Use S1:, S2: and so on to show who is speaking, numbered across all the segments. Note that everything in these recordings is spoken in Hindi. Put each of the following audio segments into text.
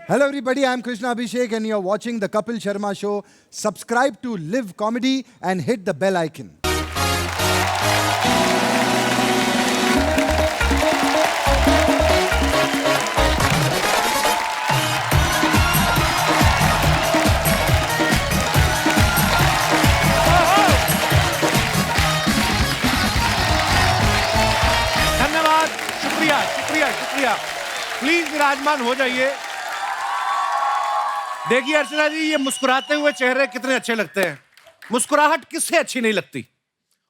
S1: Hello everybody, I'm Krishna Abhishek and you're watching the Kapil Sharma Show. Subscribe to Live Comedy and hit the bell icon.
S2: धन्यवाद, शुक्रिया शुक्रिया शुक्रिया। प्लीज विराजमान हो जाइए। देखिए अर्चना जी, ये मुस्कुराते हुए चेहरे कितने अच्छे लगते हैं। मुस्कुराहट किससे अच्छी नहीं लगती।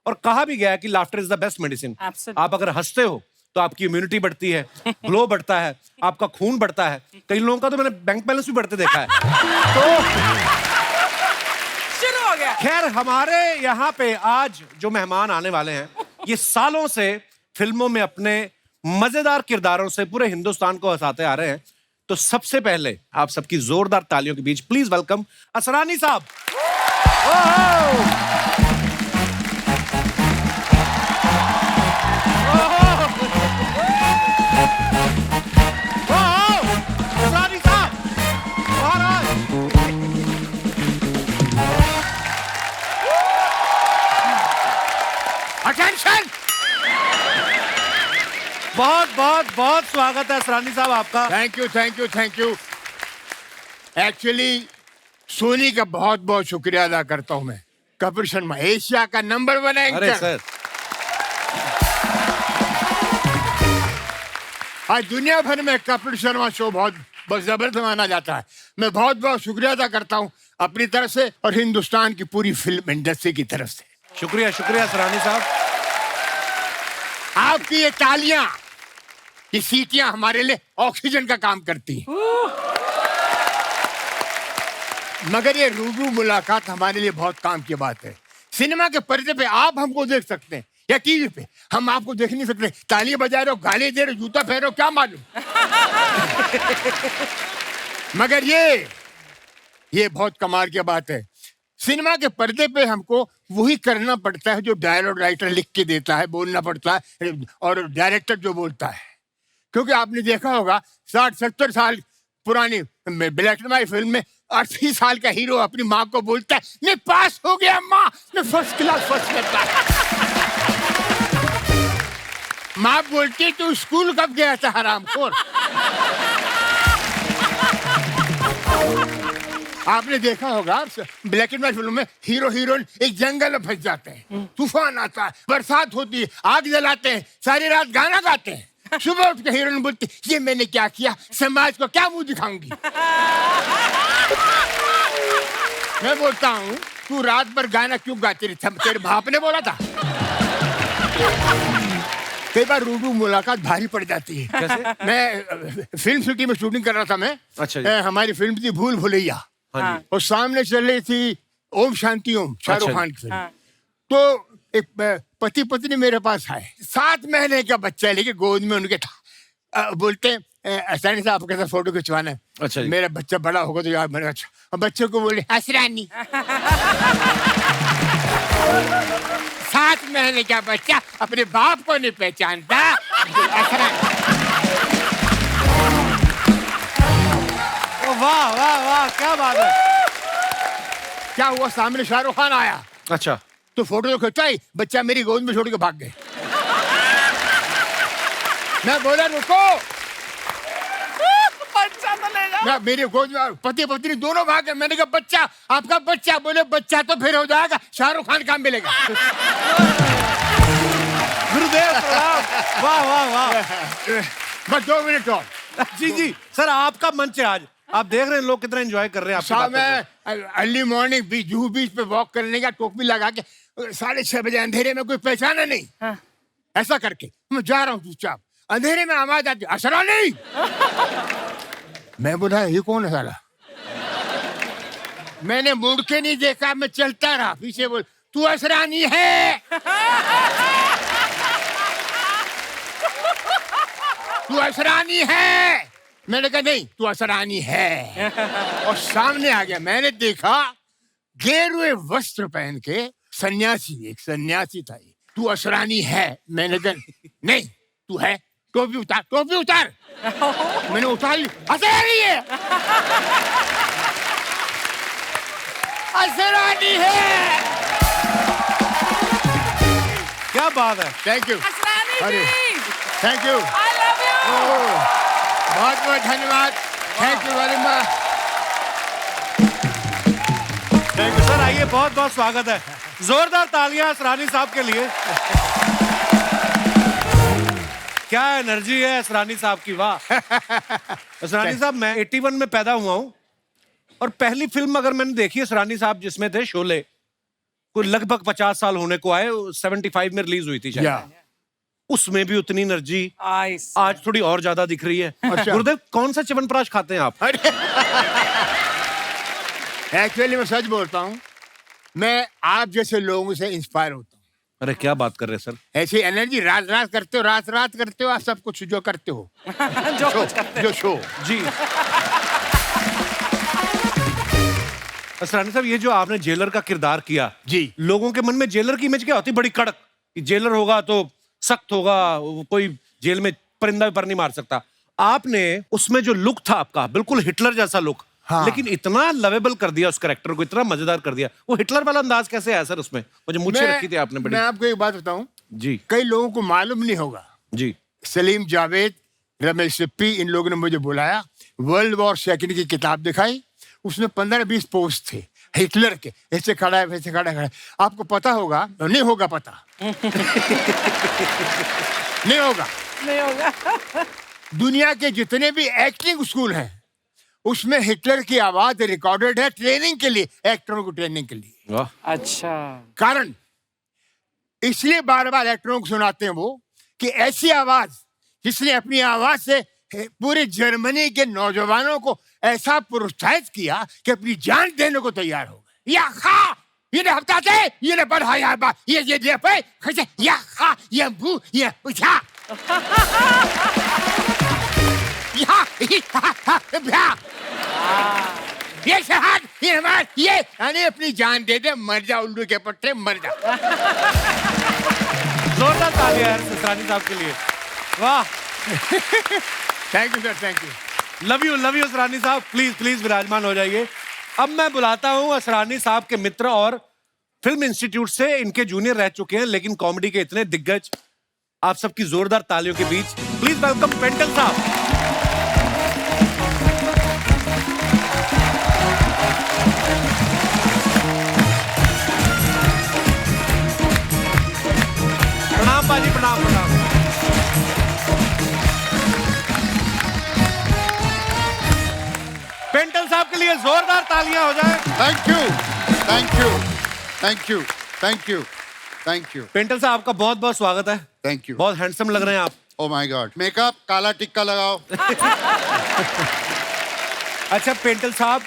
S2: और कहा भी गया है कि laughter is the best medicine. आप अगर हंसते हो तो आपकी इम्यूनिटी बढ़ती है, ग्लो बढ़ता है, आपका खून बढ़ता है। कई लोगों का तो मैंने बैंक बैलेंस भी बढ़ते देखा है। तो
S3: शुरू हो गया।
S2: खैर, हमारे यहाँ पे आज जो मेहमान आने वाले हैं, ये सालों से फिल्मों में अपने मजेदार किरदारों से पूरे हिंदुस्तान को हंसाते आ रहे हैं। तो सबसे पहले आप सबकी जोरदार तालियों के बीच प्लीज वेलकम असरानी साहब। असरानी साहब, महाराज।
S4: अटेंशन!
S2: बहुत बहुत बहुत स्वागत है असरानी साहब आपका।
S4: Thank you thank you thank you. Actually Sony का बहुत बहुत शुक्रिया अदा करता हूं मैं। कपिल शर्मा एशिया का नंबर 1
S2: अरे
S4: एंकर।
S2: सर,
S4: आज दुनिया भर में कपिल शर्मा शो बहुत जबरदस्त माना जाता है। मैं बहुत बहुत शुक्रिया अदा करता हूं अपनी तरफ से और हिंदुस्तान की पूरी फिल्म इंडस्ट्री की तरफ से।
S2: शुक्रिया शुक्रिया असरानी साहब।
S4: आपकी ये तालियां, ये सीटियां हमारे लिए ऑक्सीजन का काम करती हैं। मगर ये रूबरू मुलाकात हमारे लिए बहुत काम की बात है। सिनेमा के पर्दे पे आप हमको देख सकते हैं या टीवी पे, हम आपको देख नहीं सकते। ताली बजा रहे हो, गाली दे रहे हो, जूता फेर रहे हो, क्या मालूम। मगर ये बहुत कमाल की बात है। सिनेमा के पर्दे पे हमको वही करना पड़ता है जो डायलॉग राइटर लिख के देता है, बोलना पड़ता है, और डायरेक्टर जो बोलता है। क्योंकि आपने देखा होगा 60-70 साल पुरानी ब्लैक एंड व्हाइट फिल्म में 80 साल का हीरो अपनी माँ को बोलता है, मैं पास हो गया माँ, मैं फर्स्ट क्लास करता है। माँ बोलती तू स्कूल कब गया था हरामखोर। आपने देखा होगा ब्लैक एंड व्हाइट फिल्म में हीरो हीरोइन एक जंगल में फंस जाते हैं, तूफान आता है, बरसात होती है, आग जलाते हैं, सारी रात गाना गाते हैं। सुबह उठ के हीरोइन बोलती ये मैंने क्या किया, समाज को क्या मुंह दिखाऊंगी। मैं बोलता हूँ तू रात भर गाना क्यों गाती रही, तेरे बाप ने बोला था। कई बार रूबरू मुलाकात भारी पड़ जाती है।
S2: कैसे?
S4: मैं फिल्म सिटी में शूटिंग कर रहा था। मैं
S2: अच्छा जी।
S4: हमारी फिल्म थी भूल भुलैया,
S2: हाँ जी।
S4: और सामने चल रही थी ओम शांति ओम, शाहरुख
S2: अच्छा
S4: खान की फिल्म। तो एक पति पत्नी मेरे पास आए, 7 महीने का बच्चा लेके गोद में उनके था। बोलते असरानी साहब आपके साथ फोटो खिंचवाना है।
S2: अच्छा जी।
S4: मेरा बच्चा बड़ा होगा तो यार मैंने अच्छा। और बच्चे को बोले असरानी। 7 महीने का बच्चा अपने बाप को नहीं पहचानता। असरानी।
S2: वाह वाह वाह, क्या बात है।
S4: क्या हुआ, सामने शाहरुख खान आया।
S2: अच्छा,
S4: तो फोटो तो खिंचाई, बच्चा मेरी गोद में छोड़ के भाग गए। मैं बोला रुको,
S3: बच्चा तो ले जाओ।
S4: मैं मेरी गोद में पति पत्नी दोनों भाग गए। मैंने कहा बच्चा, आपका बच्चा। बोले बच्चा तो फिर हो जाएगा, शाहरुख खान काम मिलेगा।
S2: गुरुदेव प्रणाम। वाह वाह वाह।
S4: बस 2 मिनट और।
S2: जी जी सर, आपका मंच है आज। आप देख रहे हैं लोग कितना एंजॉय कर रहे हैं आपकी
S4: शाम
S2: बातों को।
S4: में अर्ली मॉर्निंग जुहू बीच पे वॉक करने का, टोपी लगा के 6:30 बजे अंधेरे में कोई पहचाना नहीं।
S3: हाँ।
S4: ऐसा करके मैं जा रहा हूँ चुपचाप, अंधेरे में आवाज आती असरानी। मैं बोला ये कौन है साला। मैंने मुड़ के नहीं देखा, मैं चलता रहा। पीछे बोल तू असरानी है, तू असरानी है। मैंने कहा नहीं, तू असरानी है। और सामने आ गया। मैंने देखा गेरुए वस्त्र पहन के एक सन्यासी था। तू असरानी है। मैंने कहा नहीं तू है, टोपी उतार, टोपी उतार। मैंने उतार ली, असरानी है।
S2: बात है।
S4: Thank you.
S3: असरानी
S4: अरे
S3: ji,
S4: thank you.
S3: I love you.
S4: बहुत बहुत धन्यवाद। Thank you very much.
S2: Thank you sir, आइए, बहुत बहुत स्वागत है। जोरदार तालियां असरानी साहब के लिए। क्या एनर्जी है असरानी साहब की, वाह। असरानी साहब, मैं 81 में पैदा हुआ हूं और पहली फिल्म अगर मैंने देखी असरानी साहब जिसमें थे शोले, कोई लगभग 50 साल होने को आए, 75 में रिलीज हुई थी शायद।
S4: या
S2: उसमें भी उतनी एनर्जी
S3: Nice.
S2: आज थोड़ी और ज्यादा दिख रही है।
S4: अच्छा।
S2: गुरुदेव, कौन सा च्यवनप्राश खाते हैं आप?
S4: एक्चुअली मैं सच बोलता हूँ, मैं आप जैसे लोगों से इंस्पायर होता हूँ।
S2: अरे क्या बात कर रहे हैं सर।
S4: ऐसी एनर्जी रात रात करते हो, रात रात करते हो, आप सब कुछ जो करते हो,
S3: जो कुछ करते
S4: जो शो।
S2: जी। असरानी साहब, ये जो आपने जेलर का किरदार किया,
S4: जी।
S2: लोगों के मन में जेलर की इमेज क्या होती? बड़ी कड़क, कि जेलर होगा तो सख्त होगा, वो कोई जेल में परिंदा भी पर नहीं मार सकता। आपने उसमें जो लुक था आपका, बिल्कुल हिटलर जैसा लुक,
S4: हाँ।
S2: लेकिन इतना लवेबल कर दिया उस कैरेक्टर को, इतना मजेदार कर दिया। वो हिटलर वाला अंदाज कैसे आया सर उसमें? मुझे मुझे रखी थी आपने बड़ी।
S4: मैं आपको एक बात बताऊं,
S2: जी
S4: कई लोगों को मालूम नहीं होगा।
S2: जी।
S4: सलीम जावेद, रमेश सिप्पी, इन लोगों ने मुझे बुलाया, वर्ल्ड वॉर सेकंड की किताब दिखाई, उसमें 15-20 पोस्ट थे हिटलर के, ऐसे खड़ा है, वैसे खड़ा है। आपको पता होगा, नहीं होगा पता। नहीं होगा।
S3: नहीं होगा।
S4: दुनिया के जितने भी एक्टिंग स्कूल हैं, उसमें हिटलर की आवाज रिकॉर्डेड है, ट्रेनिंग के लिए, एक्टरों को ट्रेनिंग के लिए।
S2: वाह।
S3: अच्छा।
S4: कारण इसलिए बार बार एक्टरों को सुनाते हैं वो, कि ऐसी आवाज जिसने अपनी आवाज से पूरे जर्मनी के नौजवानों को ऐसा प्रोत्साहित किया कि अपनी जान देने को तैयार हो गए। या खा ये हफ्ता थे, ये बढ़ा या बा ये पे खसे या खा ये बू ये उठा या ये शहाद ये मार ये यानी अपनी जान दे दे, मर जा उल्लू के पट्टे, मर जा।
S2: जोरदार तालियां यार असरानी साहब के लिए, वाह।
S4: Thank you sir, thank you.
S2: Love you Asrani साहब। प्लीज प्लीज विराजमान हो जाइए। अब मैं बुलाता हूं असरानी साहब के मित्र और फिल्म इंस्टीट्यूट से इनके जूनियर रह चुके हैं, लेकिन कॉमेडी के इतने दिग्गज, आप सबकी जोरदार तालियों के बीच प्लीज वेलकम पेंटल साहब। प्रणाम बाजी, प्रणाम प्रणाम। पेंटल साहब के लिए जोरदार तालियां हो जाए।
S5: Thank you, thank you, thank you, thank you, thank you,
S2: Pental साहब, आपका बहुत बहुत स्वागत है।
S5: Thank you.
S2: बहुत हैंडसम लग रहे हैं आप।
S5: ओ माय गॉड, मेकअप, काला टिक्का लगाओ।
S2: अच्छा पेंटल साहब,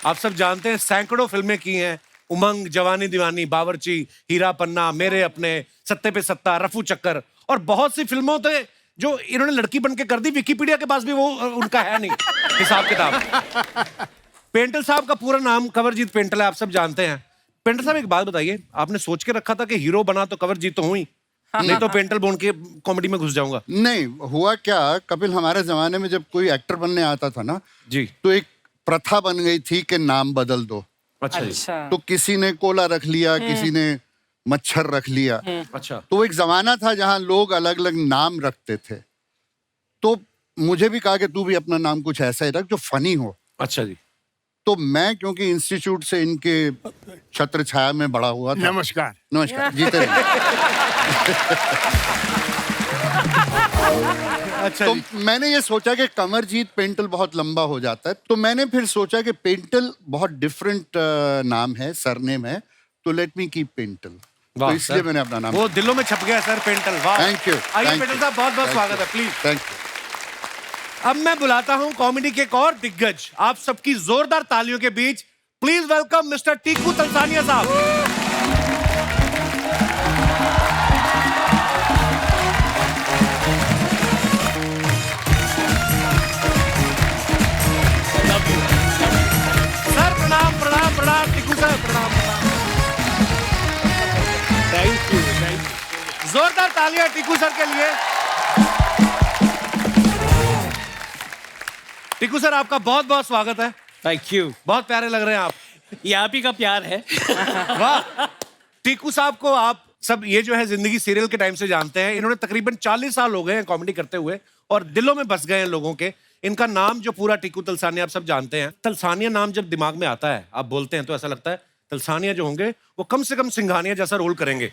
S2: आप सब जानते हैं सैकड़ों फिल्में की हैं, उमंग, जवानी दीवानी, बावर्ची, हीरा पन्ना, मेरे अपने, सत्ते पे सत्ता, रफू चक्कर, और बहुत सी फिल्मों थे जो इन्होंने लड़की बन के कर दी। विकिपीडिया के पास भी वो उनका है नहीं हिसाब किताब। पेंटल साहब का पूरा नाम कंवरजीत पेंटल है, आप सब जानते हैं। पेंटल साहब, एक बात बताइए, आपने सोच के रखा था कि हीरो बना तो कंवरजीत तो हूं ही, नहीं तो पेंटल बोन के कॉमेडी में घुस जाऊंगा?
S5: नहीं हुआ क्या, कपिल, हमारे जमाने में जब कोई एक्टर बनने आता था ना,
S2: जी।
S5: तो एक प्रथा बन गई थी कि नाम बदल दो।
S2: अच्छा जी।
S3: अच्छा।
S5: तो किसी ने कोला रख लिया, किसी ने मच्छर रख लिया।
S2: अच्छा।
S5: तो एक जमाना था जहां लोग अलग अलग नाम रखते थे। तो मुझे भी कहा कि तू भी अपना नाम कुछ ऐसा ही रख जो फनी हो।
S2: अच्छा जी।
S5: तो मैं क्योंकि इंस्टीट्यूट से इनके छत्र छाया में बड़ा हुआ था।
S4: नमस्कार।
S5: नमस्कार, जीते रहिए।
S2: अच्छा
S5: तो
S2: जी।
S5: मैंने ये सोचा कि कमरजीत पेंटल बहुत लंबा हो जाता है, तो मैंने फिर सोचा कि पेंटल बहुत डिफरेंट नाम है, सरनेम है, तो लेट मी कीप पेंटल। तो
S2: वाह,
S5: इसलिए
S2: सर।
S5: मैंने अपना नाम।
S2: वो दिलों में छप गया सर, पेंटल। वाह,
S5: थैंक यू।
S2: आइए पेंटल साहब, बहुत बहुत स्वागत है, प्लीज।
S5: Thank you.
S2: अब मैं बुलाता हूं कॉमेडी के एक और दिग्गज, आप सबकी जोरदार तालियों के बीच please welcome mister Tiku Talsania साहब। सर प्रणाम प्रणाम प्रणाम, टीकू सर प्रणाम प्रणाम।
S4: Thank you.
S2: जोरदार तालियां टीकू सर के लिए। टीकू सर, आपका बहुत बहुत स्वागत है।
S6: Thank you.
S2: बहुत प्यारे लग रहे हैं आप।
S6: ये आप ही का प्यार है।
S2: वाह। टीकू साहब को आप सब ये जो है जिंदगी सीरियल के टाइम से जानते हैं। इन्होंने तकरीबन 40 साल हो गए हैं कॉमेडी करते हुए और दिलों में बस गए हैं लोगों के। इनका नाम जो पूरा टीकू तलसानिया आप सब जानते हैं। तलसानिया नाम जब दिमाग में आता है, आप बोलते हैं तो ऐसा लगता है तलसानिया जो होंगे वो कम से कम सिंघानिया जैसा रोल करेंगे।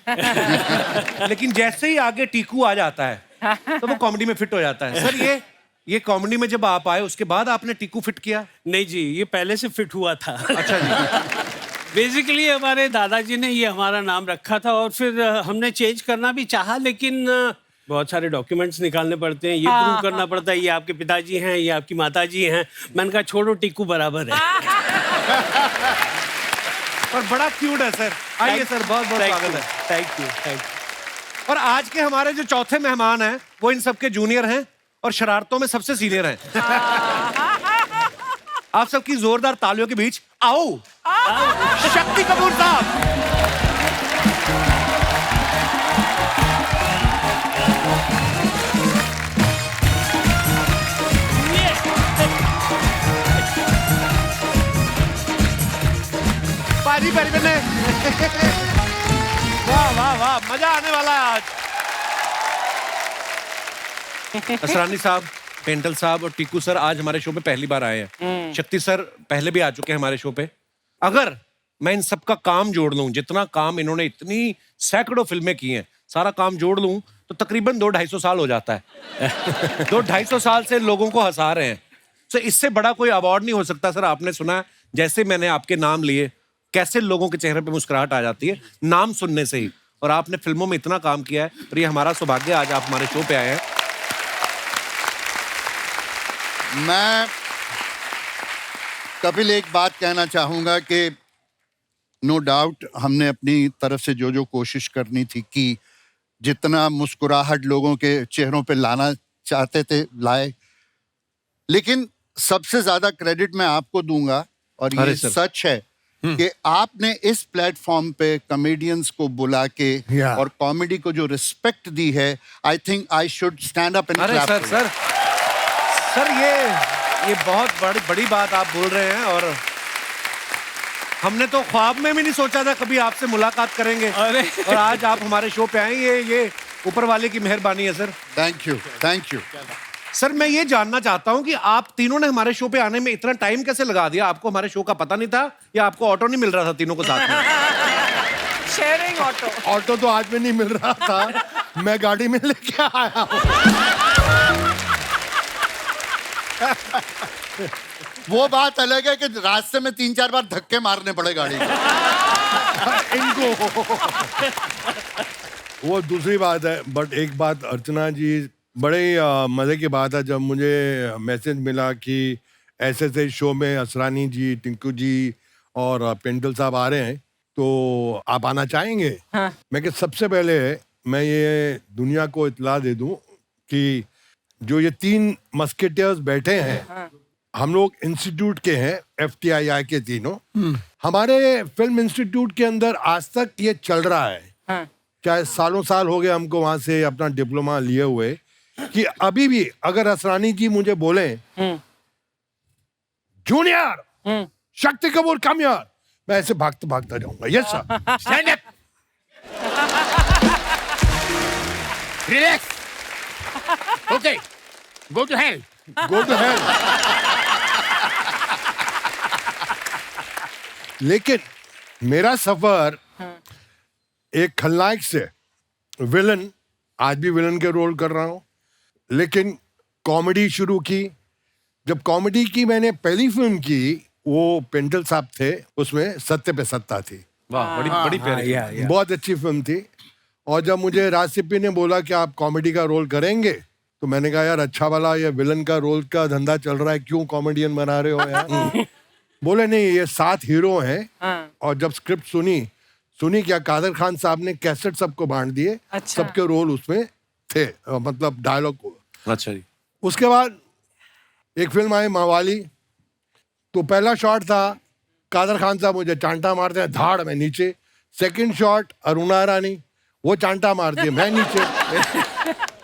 S2: लेकिन जैसे ही आगे टीकू आ जाता है तो वो कॉमेडी में फिट हो जाता है। सर ये कॉमेडी में जब आप आए उसके बाद आपने टीकू फिट किया?
S6: नहीं जी, ये पहले से फिट हुआ था।
S2: अच्छा जी।
S6: बेसिकली हमारे दादाजी ने ये हमारा नाम रखा था और फिर हमने चेंज करना भी चाहा, लेकिन बहुत सारे डॉक्यूमेंट्स निकालने पड़ते हैं, ये प्रूव करना पड़ता है ये आपके पिताजी हैं, ये आपकी माताजी हैं। मैंने कहा छोड़ो, टीकू बराबर है।
S2: और बड़ा क्यूट है सर। आइए सर, बहुत बहुत स्वागत है।
S6: Thank you.
S2: और आज के हमारे जो चौथे मेहमान हैं वो इन सबके जूनियर हैं और शरारतों में सबसे सीनियर हैं। आप सबकी जोरदार तालियों के बीच आओ शक्ति कपूर साहब। बारी बारी बने। वाह वाह वाह, मजा आने वाला है आज। असरानी साहब, पेंटल साहब और टीकू सर आज हमारे शो पे पहली बार आए हैं। शक्ति सर पहले भी आ चुके हैं हमारे शो पे। अगर मैं इन सबका काम जोड़ लूं, जितना काम इन्होंने इतनी सैकड़ों फिल्में की हैं, सारा काम जोड़ लूं तो तकरीबन 200-250 साल हो जाता है। 200-250 साल से लोगों को हंसा रहे हैं। तो इससे बड़ा कोई अवार्ड नहीं हो सकता। सर आपने सुना जैसे मैंने आपके नाम लिए कैसे लोगों के चेहरे पे मुस्कुराहट आ जाती है नाम सुनने से ही। और आपने फिल्मों में इतना काम किया है और ये हमारा सौभाग्य आज आप हमारे शो पे आए हैं।
S5: मैं कपिल एक बात कहना चाहूंगा कि नो डाउट हमने अपनी तरफ से जो जो कोशिश करनी थी कि जितना मुस्कुराहट लोगों के चेहरों पे लाना चाहते थे लाए, लेकिन सबसे ज्यादा क्रेडिट मैं आपको दूंगा और ये सच है कि आपने इस प्लेटफॉर्म पे कॉमेडियंस को बुला के और कॉमेडी को जो रिस्पेक्ट दी है, I think I should stand up and clap.
S2: Sir ये बहुत बड़ी बात आप बोल रहे हैं और हमने तो ख्वाब में भी नहीं सोचा था कभी आपसे मुलाकात करेंगे। और आज आप हमारे शो पे आए, ये ऊपर वाले की मेहरबानी है सर।
S5: Thank you.
S2: सर मैं ये जानना चाहता हूँ कि आप तीनों ने हमारे शो पे आने में इतना टाइम कैसे लगा दिया? आपको हमारे शो का पता नहीं था या आपको ऑटो नहीं मिल रहा था तीनों को साथ में?
S3: शेयरिंग
S4: ऑटो तो आज में नहीं मिल रहा था, मैं गाड़ी में लेके आया हूँ।
S5: वो बात अलग है कि रास्ते में 3-4 बार धक्के मारने पड़े गाड़ी को।
S4: इनको वो दूसरी बात है। बट एक बात अर्चना जी, बड़े ही मजे की बात है जब मुझे मैसेज मिला कि ऐसे शो में असरानी जी, टिंकू जी और पेंटल साहब आ रहे हैं तो आप आना चाहेंगे? हाँ। मैं कि सबसे पहले मैं ये दुनिया को इत्तला दे दूं कि जो ये 3 मस्केटियर्स बैठे हैं, हाँ। हम लोग इंस्टीट्यूट के हैं, FTII के तीनों। हमारे फिल्म इंस्टीट्यूट के अंदर आज तक ये चल रहा है, हाँ। चाहे सालों साल हो गए हमको वहां से अपना डिप्लोमा लिए हुए, कि अभी भी अगर असरानी जी मुझे बोले जूनियर शक्ति कपूर कम यार, मैं ऐसे भागता भागता जाऊंगा। Yes sir. Stand up, relax, okay, go to hell, go to hell. लेकिन मेरा सफर एक खलनायक से विलन, आज भी विलन के रोल कर रहा हूं, लेकिन कॉमेडी शुरू की। जब कॉमेडी की मैंने पहली फिल्म की, वो पेंटल साहब थे, उसमें सत्य पे सत्ता थी।
S2: वाह, बड़ी प्यारी,
S4: बहुत अच्छी फिल्म थी। और जब मुझे राज सिप्पी ने बोला कि आप कॉमेडी का रोल करेंगे, तो मैंने कहा यार अच्छा वाला ये विलन का रोल का धंधा चल रहा है, क्यों कॉमेडियन बना रहे हो यार? बोले नहीं, ये 7 हीरो हैं। और जब स्क्रिप्ट सुनी क्या, कादर खान साहब ने कैसेट सबको बांट दिए। अच्छा। सबके रोल उसमें थे, मतलब डायलॉग।
S2: अच्छा जी।
S4: उसके बाद एक फिल्म आई मवाली, तो पहला शॉट था कादर खान साहब मुझे चांटा मारते हैं, धाड़ में नीचे। सेकंड शॉट अरुणा रानी, वो चांटा मारती है, मैं नीचे।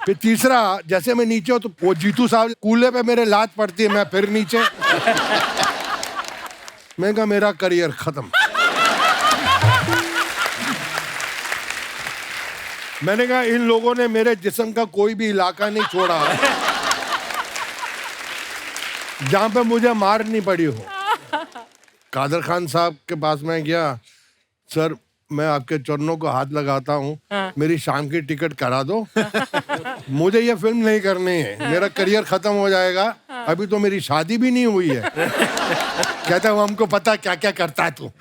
S4: फिर तीसरा, जैसे मैं नीचे हूं तो वो जीतू साहब कूल्हे पे मेरे लात पड़ती है, मैं फिर नीचे। मैं कहा मेरा करियर खत्म।
S7: मैंने कहा इन लोगों ने मेरे जिस्म का कोई भी इलाका नहीं छोड़ा जहां पे मुझे मार नहीं पड़ी हो। कादर खान साहब के पास मैं गया, सर मैं आपके चरणों को हाथ लगाता हूँ, मेरी शाम की टिकट करा दो। मुझे ये फिल्म नहीं करनी है, मेरा करियर खत्म हो जाएगा, अभी तो मेरी शादी भी नहीं हुई है। कहता है हमको पता क्या क्या करता है तू।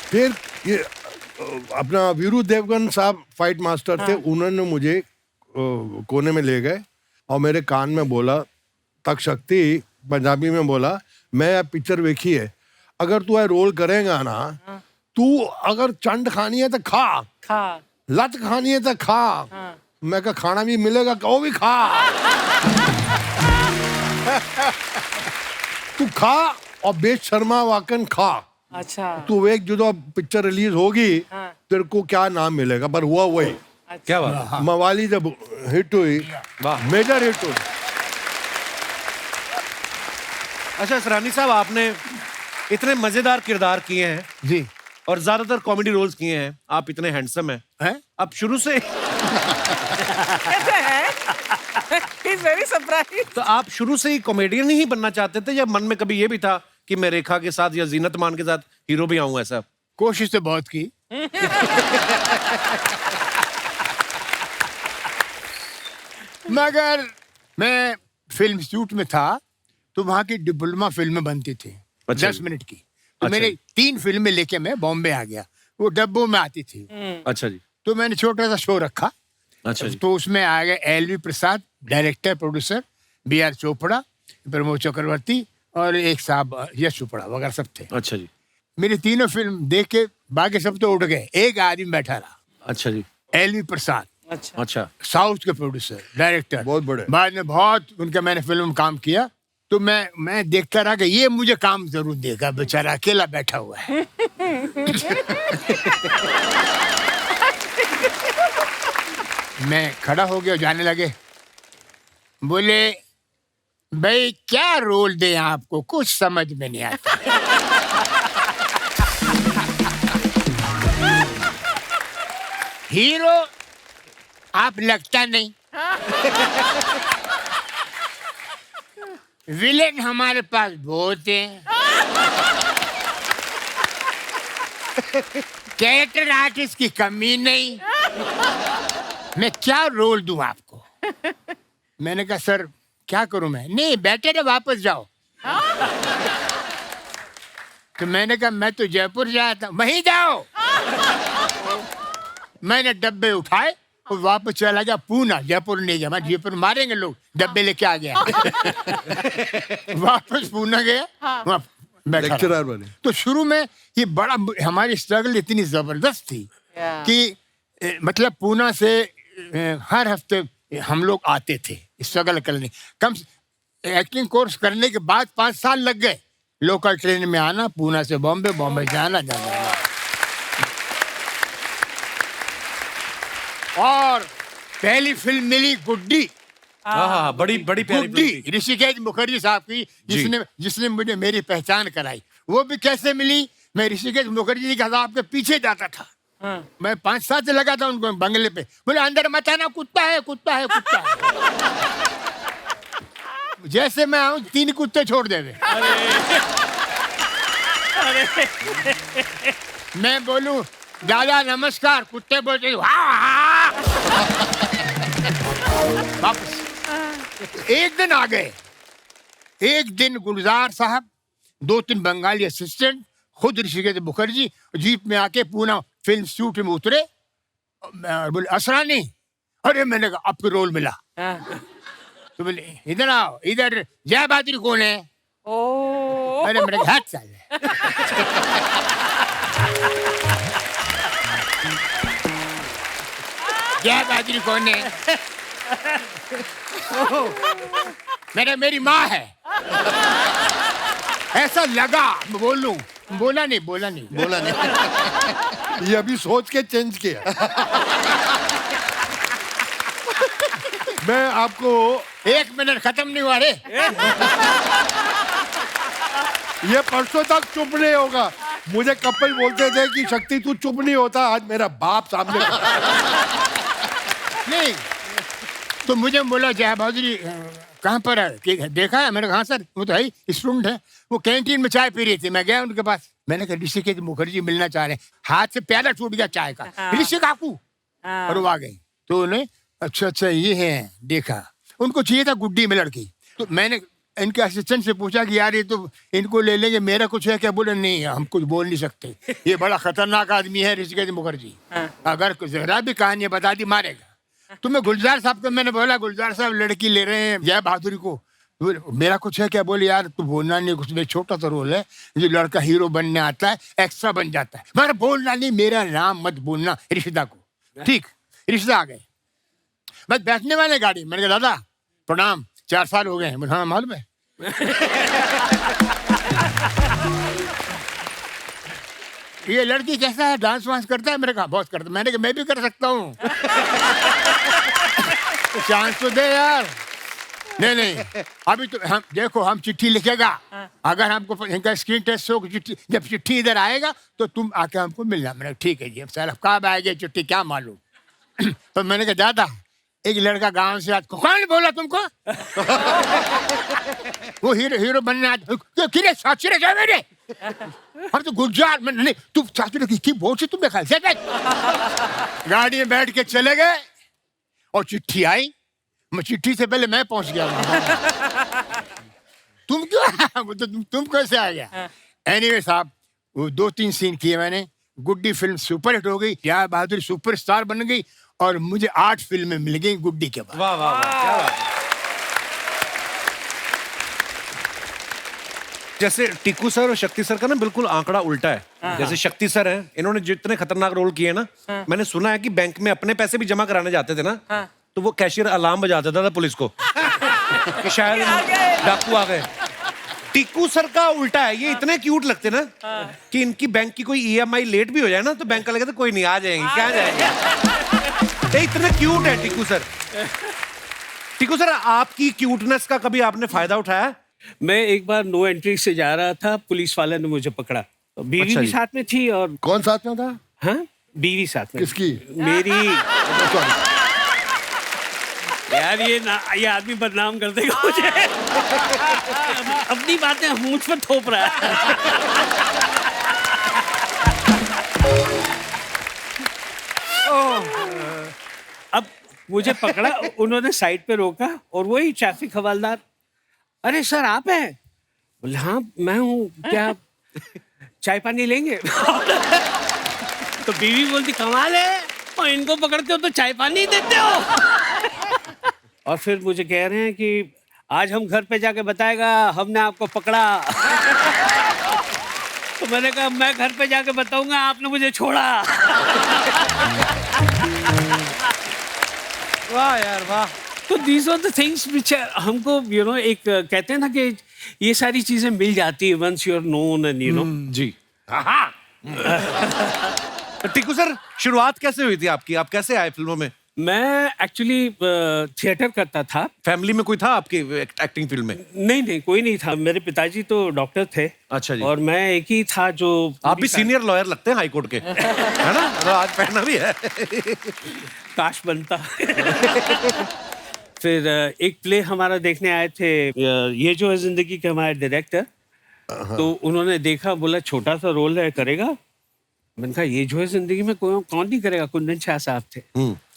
S7: फिर ये अपना वीरू देवगन साहब फाइट मास्टर थे, उन्होंने मुझे कोने में ले गए और मेरे कान में बोला, तक शक्ति पंजाबी में बोला, मैं अब पिक्चर देखी है, अगर तू रोल करेगा ना, तू अगर चंड खानी है तो खा, लत खानी है तो खा। मैं कहा खाना भी मिलेगा, वो भी खा। तू खा और बेशर्मा वाकन खा।
S3: अच्छा।
S7: तू एक जो पिक्चर रिलीज होगी तेरे को क्या नाम मिलेगा, पर हुआ वही।
S2: क्या बात है?
S7: मवाली जब हिट हुई, मेजर हिट हुई।
S2: अच्छा सरानी साहब, आपने इतने मजेदार किरदार किए हैं
S4: जी,
S2: और ज्यादातर कॉमेडी रोल्स किए हैं, आप इतने हैंडसम हैं। अब शुरू से
S3: He's very surprised.
S2: तो आप शुरू से ही कॉमेडियन ही बनना चाहते थे, या मन में कभी ये भी था कि मैं रेखा के साथ या जीनत मान के साथ हीरो भी आऊं? ऐसा
S4: कोशिश तो बहुत की। मगर मैं फिल्म इंस्टीट्यूट में था तो वहां की डिप्लोमा फिल्में बनती थी।
S2: अच्छा
S4: 10 मिनट की। तो मेरे 3 फिल्में लेके मैं बॉम्बे आ गया, वो डब्बों में आती थी।
S2: अच्छा जी।
S4: तो मैंने छोटा सा शो रखा।
S2: अच्छा जी।
S4: तो उसमें आ गए एलवी प्रसाद डायरेक्टर प्रोड्यूसर, बीआर चोपड़ा, प्रमोद चक्रवर्ती और एक साहब यश चोपड़ा वगैरह सब थे।
S2: अच्छा जी।
S4: मेरी तीनों फिल्म देख के बाकी सब तो उठ गए, एक आदमी बैठा रहा,
S2: अच्छा जी।
S4: एलवी प्रसाद,
S3: अच्छा।
S2: अच्छा।
S4: साउथ के प्रोड्यूसर डायरेक्टर,
S7: बहुत बड़े।
S4: बाद में बहुत उनका मैंने फिल्म में काम किया। तो मैं देखता रहा कि ये मुझे काम जरूर देगा, बेचारा अकेला बैठा हुआ है। मैं खड़ा हो गया, जाने लगे, बोले भाई क्या रोल दे आपको, कुछ समझ में नहीं आता। हीरो आप लगता नहीं, विलेन हमारे पास बहुत हैं, कैरेक्टर आर्टिस्ट की कमी नहीं, मैं क्या रोल दूं आपको? मैंने कहा सर क्या करूं मैं? नहीं बेटर है वापस जाओ। तो मैंने कहा मैं तो जयपुर जाया था। वहीं जाओ। मैंने डब्बे उठाए और वापस चला गया पूना, जयपुर नहीं गया, मैं जयपुर मारेंगे लोग, डब्बे लेके आ गया। वापस पूना गया, वहाँ बैठा
S7: लेक्चरर
S4: रहा।
S7: बने।
S4: तो शुरू में ये बड़ा हमारी स्ट्रगल इतनी जबरदस्त थी कि मतलब पूना से हर हफ्ते हम लोग आते थे स्ट्रगल करने। कम एक्टिंग कोर्स करने के बाद 5 साल लग गए लोकल ट्रेन में आना, पूना से बॉम्बे, बॉम्बे जाना। और पहली फिल्म मिली गुड्डी।
S2: हाँ, बड़ी बड़ी प्यारी फिल्म थी।
S4: गुड्डी ऋषिकेश मुखर्जी साहब की, जिसने मुझे मेरी पहचान कराई। वो भी कैसे मिली? मैं ऋषिकेश मुखर्जी के साहब के पीछे जाता था। मैं 5 साल से लगा था उनको बंगले पे। बोले अंदर मत आना, कुत्ता है, कुत्ता है, कुत्ता है। जैसे मैं आऊं 3 कुत्ते छोड़ देवे। मैं बोलूं दादा नमस्कार, कुत्ते बोलते वापस। एक दिन आ गए, एक दिन गुलजार साहब, 2-3 बंगाली असिस्टेंट, खुद ऋषिकेश मुखर्जी जीप में आके पूना फिल्म शूट में उतरे। बोले असरानी, अरे मैंने कहा आपको रोल मिला। तो बोले इधर आओ, इधर जय बहादुर कौन है? अरे मेरे हाथ साल जय बहादुर कौन है? मेरी माँ है। ऐसा लगा बोलूं, बोला नहीं।
S7: ये अभी सोच के चेंज किया। मैं आपको
S4: 1 मिनट खत्म नहीं हुआ रे।
S7: ये परसों तक चुप नहीं होगा। मुझे कपिल बोलते थे कि शक्ति तू चुप नहीं होता, आज मेरा बाप सामने
S4: नहीं तो मुझे बोला जया बहादुरी कहाँ पर है कि देखा है? मैंने कहा हाँ सर, वो तो है ही स्टूडेंट है। वो कैंटीन में चाय पी रही थी, मैं गया उनके पास। मैंने कहा ऋषिकेश मुखर्जी मिलना चाह रहे हैं। हाथ से प्याला टूट गया चाय का। ऋषि काकू, और वो आ गई। तो उन्हें अच्छा ये है, देखा उनको चाहिए था गुड्डी में लड़की। तो मैंने इनके असिस्टेंट से पूछा कि यार ये तो इनको ले लेंगे, मेरा कुछ है क्या? बोले नहीं, हम कुछ बोल नहीं सकते, ये बड़ा खतरनाक आदमी है ऋषिकेश मुखर्जी, अगर जरा भी कहानी बता दी मारेगा। तो मैं गुलजार साहब को मैंने बोला, गुलजार साहब लड़की ले रहे हैं जया बहादुरी को, मेरा कुछ है क्या? बोले यार तू बोलना नहीं, उसमें छोटा सा रोल है, जो लड़का हीरो बनने आता है एक्स्ट्रा बन जाता है। मगर बोलना नहीं, मेरा नाम मत बोलना ऋषिदा को। ठीक, ऋषिदा आ गए, बस बैठने वाले गाड़ी। मैंने कहा दादा प्रणाम, 4 साल हो गए हैं। हाँ मालूम है। ये लड़की कैसा है, डांस वांस करता है? मैंने कहा बहुत करता। मैंने कहा मैं भी कर सकता हूँ। चांस तो दे यार। नहीं अभी तो हम देखो, हम चिट्ठी लिखेगा, अगर हमको इनका स्क्रीन टेस्ट हो, जब चिट्ठी इधर आएगा तो तुम आके हमको मिलना। मैंने ठीक है जी, सर कब आएगी चिट्ठी क्या मालूम। तो मैंने कहा दादा एक लड़का गांव से आज, कौन बोला तुमको? वो हीरो बनने आज किरे साक्षी जाए मेरे। हम तो गुलजार में नहीं, तुम साक्षी की बोल से तुम देखा। गाड़ी में बैठ के चले गए और चिट्ठी आई। मैं चिट्ठी से पहले मैं पहुंच गया वहां। तुम क्यों तुम कैसे आ गया? एनीवे साहब, वो 2-3 सीन किए मैंने। गुड्डी फिल्म सुपरहिट हो गई, जया बहादुरी सुपरस्टार बन गई, और मुझे 8 फिल्में मिल गई गुड्डी के बाद।
S2: वाह वाह वाह, क्या बात है। जैसे टीकू सर और शक्ति सर का ना बिल्कुल आंकड़ा उल्टा है। जैसे शक्ति सर हैं, इन्होंने जितने खतरनाक रोल किए ना, मैंने सुना है कि बैंक में अपने पैसे भी जमा कराने जाते थे ना, तो वो कैशियर अलार्म बजा देता था पुलिस को कि शायद डाकू आ गए। टीकू सर का उल्टा है, ये इतने क्यूट लगते ना कि इनकी बैंक की कोई EMI लेट भी हो जाए ना तो बैंक वाले कहते कोई नहीं, आ जाएंगे, क्या जाएंगे। ये इतने क्यूट है टीकू सर। टीकू सर, आपकी क्यूटनेस का कभी आपने फायदा उठाया?
S6: मैं एक बार नो एंट्री से जा रहा था, पुलिस वाले ने मुझे पकड़ा। बीवी
S2: अच्छा
S6: भी
S2: जी।
S6: साथ में थी, और
S7: कौन साथ में था?
S6: हाँ बीवी साथ में।
S7: किसकी?
S6: मेरी। यार ये आदमी बदनाम कर देगा मुझे। अपनी बातें मुझ पर थोप रहा है। अब मुझे पकड़ा, उन्होंने साइड पे रोका, और वही ट्रैफिक हवलदार, अरे सर आप हैं? बोले हाँ मैं हूँ, क्या चाय पानी लेंगे? तो बीवी बोलती कमाल है, और इनको पकड़ते हो तो चाय पानी देते हो। और फिर मुझे कह रहे हैं कि आज हम घर पे जाके बताएगा हमने आपको पकड़ा। तो मैंने कहा मैं घर पे जाके बताऊंगा आपने मुझे छोड़ा।
S2: वाह यार वाह।
S6: तो these are the things which हमको एक कहते हैं ना कि ये सारी चीजें मिल जाती है once you are known and
S2: जी। टीकू सर, शुरुआत कैसे हुई थी आपकी? आप कैसे आए फिल्मों में?
S6: मैं एक्चुअली थिएटर करता था।
S2: फैमिली में कोई था आपकी एक्टिंग फील्ड में?
S6: नहीं कोई नहीं था। मेरे पिताजी तो डॉक्टर थे।
S2: अच्छा जी।
S6: और मैं एक ही था जो।
S2: आप भी सीनियर लॉयर लगते हैं हाई कोर्ट के, है ना? तो आज पहना भी है।
S6: काश बनता। फिर एक प्ले हमारा देखने आए थे, ये जो है जिंदगी के हमारे डायरेक्टर। तो उन्होंने देखा, बोला छोटा सा रोल है, करेगा? मैंने कहा ये जो है जिंदगी में कौन नहीं करेगा। कुंदन शाह साहब थे।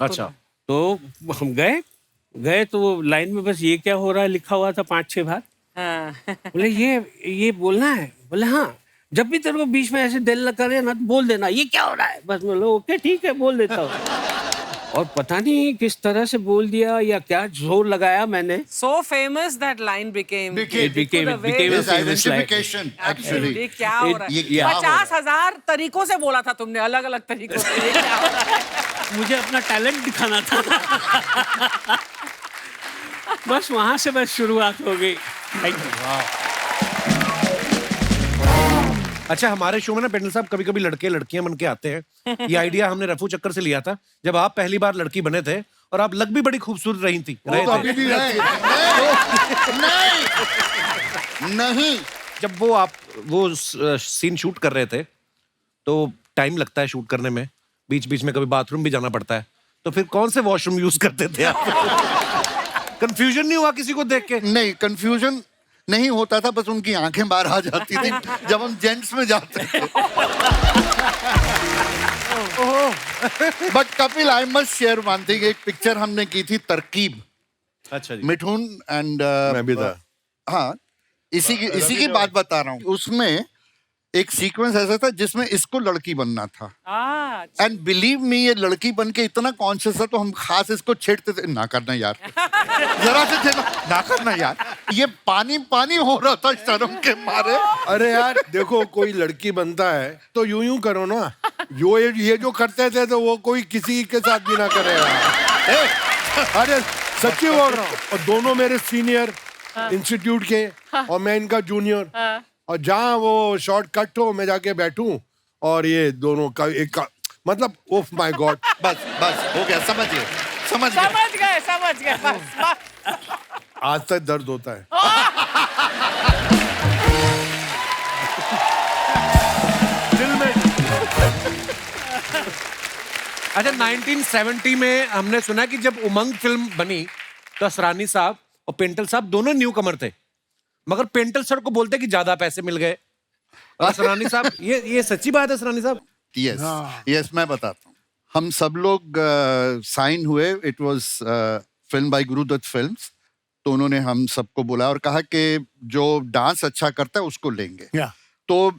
S2: अच्छा।
S6: तो हम गए तो वो लाइन में बस ये क्या हो रहा है लिखा हुआ था 5-6 बार। बोले ये बोलना है? बोले हाँ, जब भी तेरे को बीच में ऐसे दिल करे ना तो बोल देना ये क्या हो रहा है। बस बोलो ओके ठीक है, बोल देता हूँ। और पता नहीं किस तरह से बोल दिया या क्या जोर लगाया मैंने।
S3: So famous that line became.
S6: It became a
S5: His
S6: famous line.
S5: identification, actually.
S3: ये क्या हो रहा है?
S5: ये क्या हो रहा है?
S3: 50,000 तरीकों से बोला था तुमने, अलग अलग तरीकों से। ये क्या हो रहा है?
S6: मुझे अपना टैलेंट दिखाना था। बस वहां से बस शुरुआत हो गई। Thank you.
S2: अच्छा, हमारे शो में ना पेंडल साहब कभी कभी लड़के लड़कियां बन के आते हैं। ये आइडिया हमने रफू चक्कर से लिया था, जब आप पहली बार लड़की बने थे और आप लग भी बड़ी खूबसूरत रही थी।
S5: वो तो अभी भी है। नहीं, नहीं।
S2: जब वो सीन शूट कर रहे थे तो टाइम लगता है शूट करने में, बीच बीच में कभी बाथरूम भी जाना पड़ता है, तो फिर कौन से वॉशरूम यूज करते थे आप? कंफ्यूजन नहीं हुआ किसी को देख के?
S5: नहीं, कंफ्यूजन नहीं होता था, बस उनकी आंखें बाहर आ जाती थी जब हम जेंट्स में जाते थे। But Kapil, I must share one thing, एक पिक्चर हमने की थी तरकीब,
S2: अच्छा जी।
S5: मिठुन एंड
S7: मैं भी था।
S5: हाँ, इसी की बात बता रहा हूँ। उसमें एक सीक्वेंस ऐसा था जिसमें इसको लड़की बनना था, एंड बिलीव मी, ये लड़की बन के इतना कॉन्शियस था, तो हम खास इसको छेड़ते थे, ना करना यार, जरा से थे ना करना यार। ये पानी पानी हो रहा था शर्म के मारे।
S7: अरे यार देखो, कोई लड़की बनता है तो यूं कर ना, ये जो करते थे तो वो कोई किसी के साथ भी ना करे यार। अरे सच्ची बोल रहा हूँ। और दोनों मेरे सीनियर इंस्टीट्यूट के, और मैं इनका जूनियर, और जहाँ वो शॉर्ट कट हो मैं जाके बैठूं, और ये दोनों का एक का, मतलब ओह माय गॉड।
S5: बस बस हो गया, समझ गए।
S3: समझ गए बस।
S7: आज तक दर्द होता है। दिल में।
S2: अच्छा, 1970 में हमने सुना कि जब उमंग फिल्म बनी तो असरानी साहब और पेंटल साहब दोनों न्यू कमर थे, मगर पेंटल सर को बोलते कि ज्यादा पैसे मिल गए। असरानी साहब, ये सच्ची बात है असरानी साहब?
S5: यस यस, मैं बताता हूँ। हम सब लोग साइन हुए, it was film by Guru Dutt films, तो उन्होंने हम सबको बुलाया और कहा कि जो डांस अच्छा करता है उसको लेंगे। तो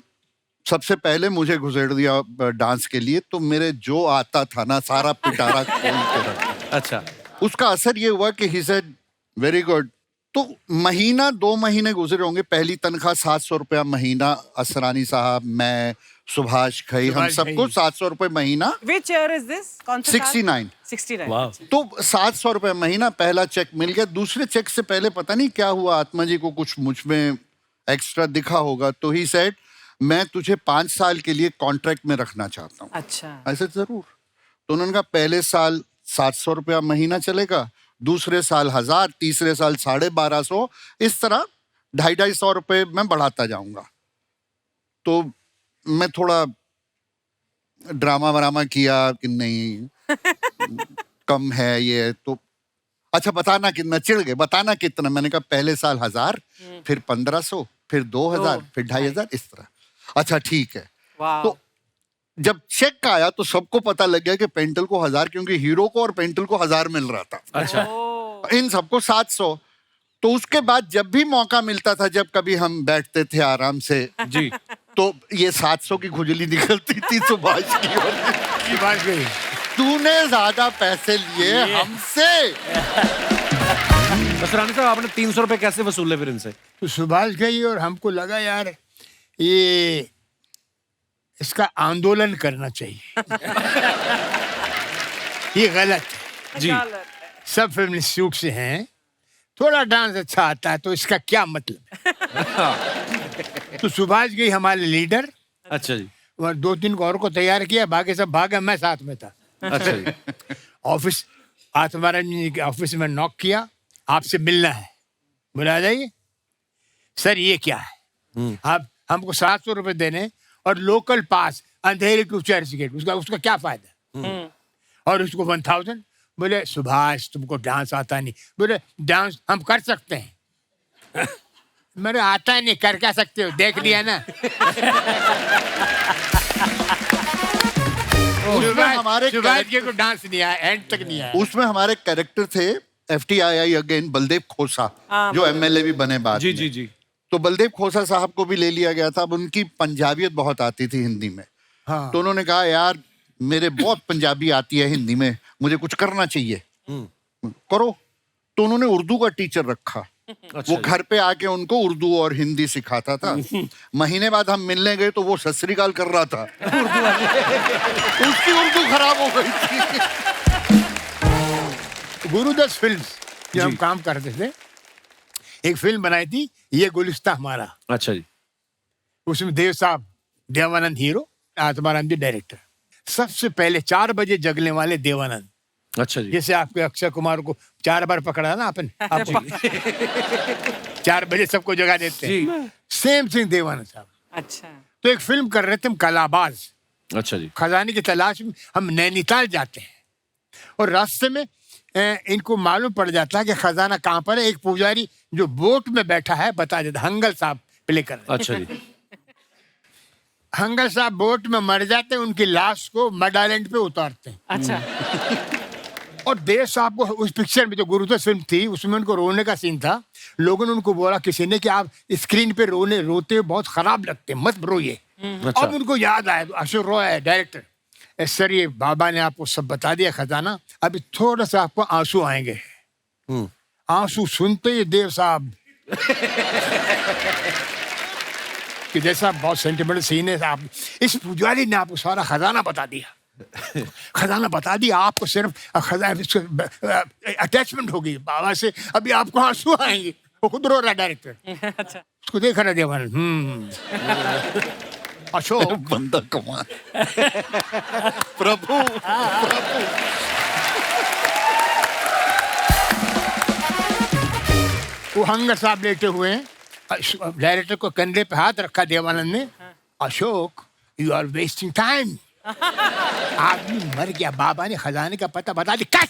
S5: सबसे पहले मुझे घुसेड़ दिया डांस के लिए, तो मेरे जो आता था ना सारा पिटारा खोल के रखा।
S2: अच्छा।
S5: उसका असर ये हुआ कि ही सेड वेरी गुड। तो महीना 2 महीने गुजरे होंगे, पहली तनख्वाह 700 रुपया महीना, असरानी साहब, मैं, सुभाष खई, हम सबको 700 रुपए महीना।
S3: Which year is this? कौन सा साल?
S5: 69।
S3: 69।
S2: वाह।
S5: तो 700 रुपए महीना पहला चेक मिल गया। दूसरे चेक से पहले पता नहीं क्या हुआ, आत्मा जी को कुछ मुझ में एक्स्ट्रा दिखा होगा, तो ही सेड मैं तुझे 5 साल के लिए कॉन्ट्रैक्ट में रखना चाहता हूँ।
S3: अच्छा।
S5: ऐसे जरूर। तो उन्होंने कहा पहले साल 700 रुपया महीना चलेगा, दूसरे साल 1000, तीसरे साल 1250, इस तरह 250 रुपए मैं बढ़ाता जाऊंगा। तो मैं थोड़ा ड्रामा वरामा किया कि नहीं कम है ये, तो अच्छा बताना कितना, चिढ़ गए, बताना कितना। मैंने कहा पहले साल 1000, फिर 1500, फिर 2000, फिर 2500, इस तरह। अच्छा ठीक है। तो जब चेक आया तो सबको पता लग गया कि पेंटल को 1000, क्योंकि हीरो को और पेंटल को 1000 मिल रहा था।
S2: अच्छा।
S5: इन सबको 700। तो उसके बाद जब भी मौका मिलता था, जब कभी हम बैठते थे आराम से
S2: जी,
S5: तो ये 700 की खुजली निकलती थी सुभाष की, और तूने ज्यादा पैसे लिए हमसे।
S2: असरानी साहब, आपने 300 रुपए कैसे वसूले फिर इनसे?
S4: तो सुभाष गई और हमको लगा यार ये इसका आंदोलन करना चाहिए। ये गलत है
S2: जी।
S4: सब फिल्म इंस्टीट्यूट से हैं, थोड़ा डांस अच्छा आता है, तो इसका क्या मतलब है? तो सुभाष गई हमारे लीडर,
S2: अच्छा जी।
S4: और 2-3 और को तैयार किया, बाकी सब भागे, मैं साथ में था।
S2: अच्छा जी।
S4: ऑफिस, आत्माराम जी के ऑफिस में नॉक किया, आपसे मिलना है, बुला जाइए। सर ये क्या है, आप हमको 700 रुपए देने और लोकल पास, अंधेरे टू चर्च गेट, उसका क्या फायदा? और उसको 1000। बोले सुभाष तुमको डांस आता नहीं। बोले डांस हम कर सकते हैं। मेरे आता नहीं, कर क्या सकते हो, देख लिया ना।
S5: उसमें हमारे
S4: सुभाष जी को डांस नहीं आया, एंड तक नहीं आया।
S5: उसमें हमारे कैरेक्टर थे FTII अगेन बलदेव खोसा, जो MLA भी बने बाद
S2: जी
S5: में।
S2: जी जी।
S5: तो बलदेव खोसा साहब को भी ले लिया गया था। अब उनकी पंजाबियत बहुत आती थी हिंदी में।
S4: हाँ।
S5: तो उन्होंने कहा यार मेरे बहुत पंजाबी आती है हिंदी में, मुझे कुछ करना चाहिए, करो। तो उन्होंने उर्दू का टीचर रखा। वो घर पे आके उनको उर्दू और हिंदी सिखाता था। महीने बाद हम मिलने गए तो वो सत श्री अकाल कर रहा था। उसकी उर्दू खराब हो गई थी।
S4: गुरुदत्त फिल्म्स जो हम काम करते थे, एक फिल्म बनाई थी, ये गुलिस्ता हमारा।
S2: अच्छा जी।
S4: उसमें देव साहब, देवानंद हीरो, आत्माराम जी डायरेक्टर। सबसे पहले 4 बजे जगने वाले देवानंद।
S2: अच्छा जी।
S4: जैसे आपके अक्षय कुमार को 4 बार पकड़ा ना आपने, आपको 4 बजे सबको जगा देते हैं। सेम थिंग देवानंद साहब।
S3: अच्छा।
S4: तो एक फिल्म कर रहे थे हम, कलाबाज।
S2: अच्छा जी।
S4: खजाने की तलाश में हम नैनीताल जाते हैं और रास्ते में इनको मालूम पड़ जाता है कि खजाना कहाँ पर है। एक पुजारी जो बोट में बैठा है बता देता, हंगल साहब प्ले कर रहे हैं।
S2: अच्छा जी।
S4: हंगल साहब बोट में मर जाते हैं, उनकी लाश को मड आइलैंड पे उतारते हैं।
S3: अच्छा
S4: और देव साहब को उस पिक्चर में जो गुरुत्व फिल्म थी उसमें उनको रोने का सीन था। लोगों ने उनको बोला किसी ने कि आप स्क्रीन पे रोते बहुत खराब लगते हैं, मत रोइए।
S2: अच्छा।
S4: अब उनको याद आया, अशोक रॉय है डायरेक्टर, सर ये बाबा ने आपको सब बता दिया खजाना, अभी थोड़ा सा आपको आंसू आएंगे। आंसू सुनते ही देव साहब कि जैसा बहुत सेंटिमेंटल सीन है, आप इस पुजारी ने आपको सारा खजाना बता दिया। खजाना बता दिया आपको, सिर्फ अटैचमेंट होगी बाबा से, अभी आपको आंसू आएंगे। वो खुद रो रहा है डायरेक्टर।
S3: अच्छा
S4: उसको देख रहा देवान। अशोक
S5: बंदा कमाल। प्रभु
S4: वो हंगर साहब लेटे हुए हैं, डायरेक्टर को कंधे पे हाथ रखा देवानंद ने। Ashok you are wasting time. आदमी मर गया, बाबा ने खजाने का पता बता दिया। कट।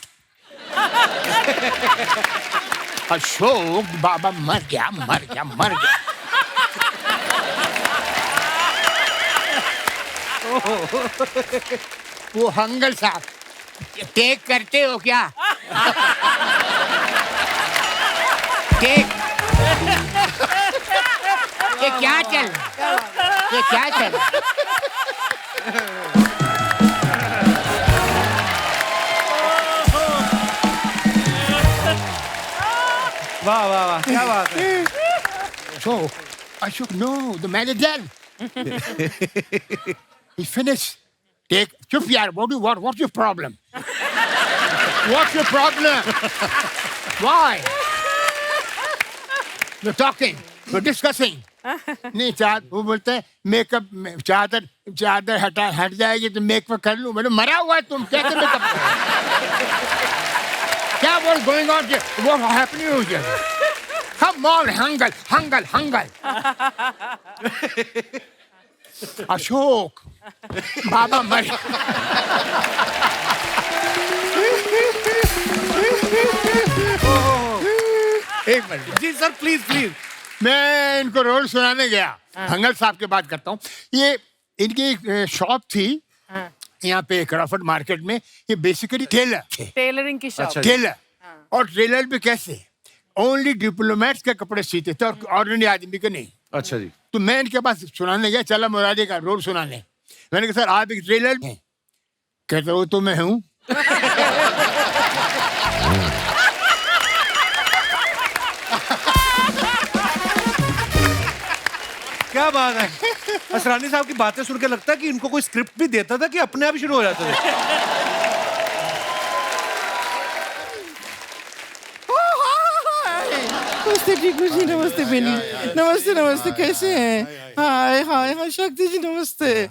S4: अशोक बाबा मर गया मर गया मर गया। वो हंगल साहब टेक करते हो क्या? टेक। ये क्या चल, ये क्या चल?
S2: वाह वाह वाह, क्या बात है।
S4: So, Ashok, no, the man is dead. He finished. Take, chup yaar, what do you want? What's your problem? What's your problem? Why? We're talking, we're discussing. नहीं वो बोलते हैं मेकअप चादर हट जाएगी तो मेकअप कर लूं। मैंने मरा हुआ है तुम, कैसे मेकअप? क्या what going on here? What happening here? Come on, Hangal. Ashok बाबा मर। एक मिनट
S2: जी सर, प्लीज प्लीज।
S4: मैं इनको रोल सुनाने गया। हंगल साहब की बात करता हूँ। ये इनकी एक शॉप थी यहाँ पे क्रॉफर्ड मार्केट में। ये बेसिकली टेलर थे,
S3: टेलरिंग की शॉप।
S4: टेलर। और टेलर पे कैसे ओनली डिप्लोमेट्स के कपड़े सीते थे और ऑर्डिनरी आदमी के नहीं।
S2: अच्छा जी।
S4: तो मैं इनके पास सुनाने गया, चला मुरारी का रोल सुनाने। मैंने कहा सर आप एक टेलर हैं? कहते वो तो मैं हूँ।
S2: क्या बात है। असरानी साहब की बातें सुन के लगता है कि इनको कोई स्क्रिप्ट भी देता था कि अपने आप ही शुरू हो जाता था।
S8: नमस्ते टीकू जी, नमस्ते बेनी, नमस्ते नमस्ते, कैसे हैं? हाय हाय हाय शक्ति जी, नमस्ते।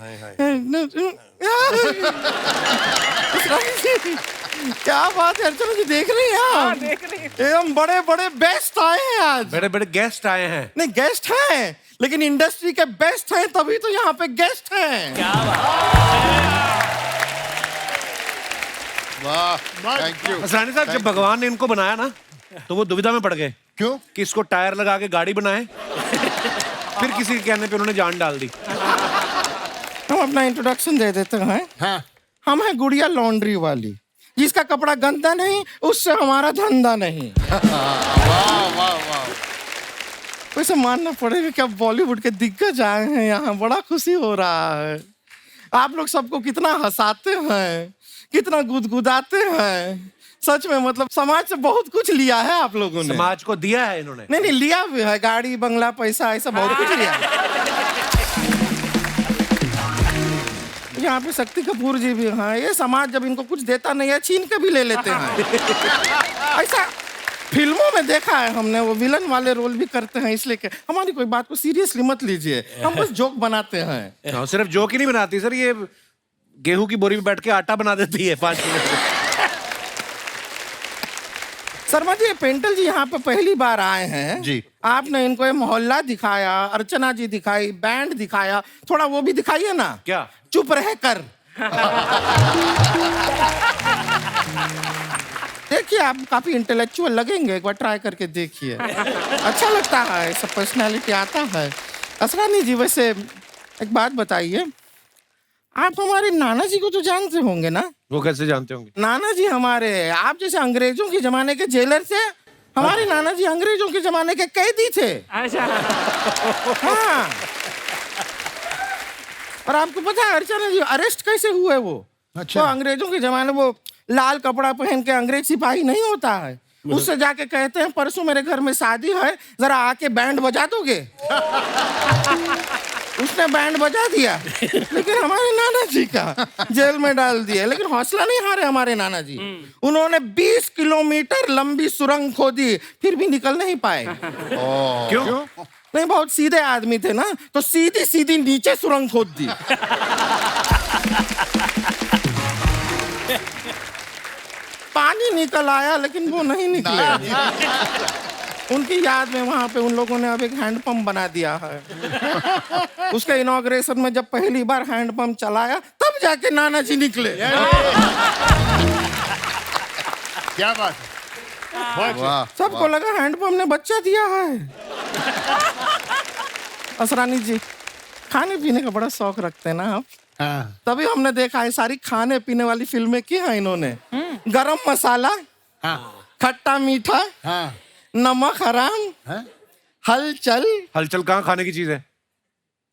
S8: क्या बात है अर्चना जी, देख रही हैं आप?
S3: देख रही हूँ।
S8: एकदम बड़े बड़े बेस्ट आए हैं आज।
S2: बड़े बड़े गेस्ट आए हैं।
S8: नहीं गेस्ट हैं, लेकिन इंडस्ट्री के बेस्ट हैं, तभी तो यहाँ पे गेस्ट हैं।
S6: क्या बात।
S5: वाह, थैंक यू।
S2: असरानी साहब, जब भगवान ने इनको बनाया ना तो वो दुविधा में पड़ गए।
S4: क्यों?
S2: कि इसको टायर लगा के गाड़ी बनाए, फिर किसी के कहने पे उन्होंने जान डाल दी।
S8: हम अपना इंट्रोडक्शन दे देते हैं।
S4: हाँ।
S8: हम हैं गुड़िया लॉन्ड्री वाली, जिसका कपड़ा गंदा नहीं उससे हमारा धंधा नहीं।
S5: वाह वाह वाह।
S8: वैसे मानना पड़ेगा कि अब बॉलीवुड के दिग्गज आए हैं यहाँ, बड़ा खुशी हो रहा है। आप लोग सबको कितना हंसाते हैं, कितना गुदगुदाते हैं। सच में मतलब समाज से बहुत कुछ लिया है आप लोगों ने।
S2: समाज को दिया है इन्होंने।
S8: नहीं लिया भी है, गाड़ी बंगला पैसा ऐसा बहुत कुछ लिया है। यहाँ पे शक्ति कपूर जी भी हैं। ये समाज जब इनको कुछ देता नहीं है छीन के भी ले लेते हैं। ऐसा फिल्मों में देखा है हमने, वो विलन वाले रोल भी करते हैं। इसलिए कि हमारी कोई बात को सीरियसली मत लीजिए, हम बस जोक बनाते हैं।
S2: सिर्फ जोक ही नहीं बनाती सर, ये गेहूं की बोरी में बैठ के आटा बना देती है 5 मिनट में।
S8: शर्मा जी, ये पेंटल जी यहाँ पे पहली बार आए हैं
S5: जी।
S8: आपने इनको ये मोहल्ला दिखाया, अर्चना जी दिखाई, बैंड दिखाया, थोड़ा वो भी दिखाइए ना।
S2: क्या?
S8: चुप रह कर। देखिए आप काफी इंटेलेक्चुअल लगेंगे, एक बार ट्राई करके देखिए। अच्छा लगता है, सब पर्सनालिटी आता है। असरानी जी, वैसे एक बात बताइए, आप हमारे नाना जी को तो जानते होंगे ना?
S2: वो कैसे जानते होंगे?
S8: नाना जी हमारे, आप जैसे अंग्रेजों के जमाने के जेलर थे, हमारे नाना जी अंग्रेजों के जमाने के कैदी थे।
S3: अच्छा।
S8: हाँ। और आपको पता है अर्चना जी अरेस्ट कैसे हुए वो?
S1: अच्छा।
S8: तो अंग्रेजों के जमाने वो लाल कपड़ा पहन के अंग्रेज सिपाही नहीं होता है, उससे जाके कहते हैं परसों मेरे घर में शादी है, जरा आके बैंड बजा दोगे? उसने बैंड बजा दिया, लेकिन हमारे नाना जी का जेल में डाल दिया। लेकिन हौसला नहीं हारे हमारे नाना जी, उन्होंने 20 किलोमीटर लंबी सुरंग खोदी, फिर भी निकल नहीं पाए।
S2: क्यों?
S8: नहीं, बहुत सीधे आदमी थे ना, तो सीधी सीधी नीचे सुरंग खोद दी। पानी निकल आया लेकिन वो नहीं निकले। उनकी याद में वहां पे उन लोगों ने अब एक हैंडपंप बना दिया है। उसके इनॉग्रेशन में जब पहली बार हैंडपंप चलाया, तब जाके नाना जी निकले।
S4: क्या बात है, बहुत
S5: वाह
S8: सबको लगा हैंडपंप ने बच्चा दिया है। असरानी जी, खाने पीने का बड़ा शौक रखते हैं ना आप?
S4: हाँ।
S8: तभी हमने देखा है सारी खाने पीने वाली फिल्में की हैं इन्होंने। गरम मसाला,
S4: हाँ।
S8: खट्टा मीठा,
S4: हाँ।
S8: नमक हराम,
S4: हाँ?
S8: हलचल।
S2: हलचल कहाँ खाने की चीज है?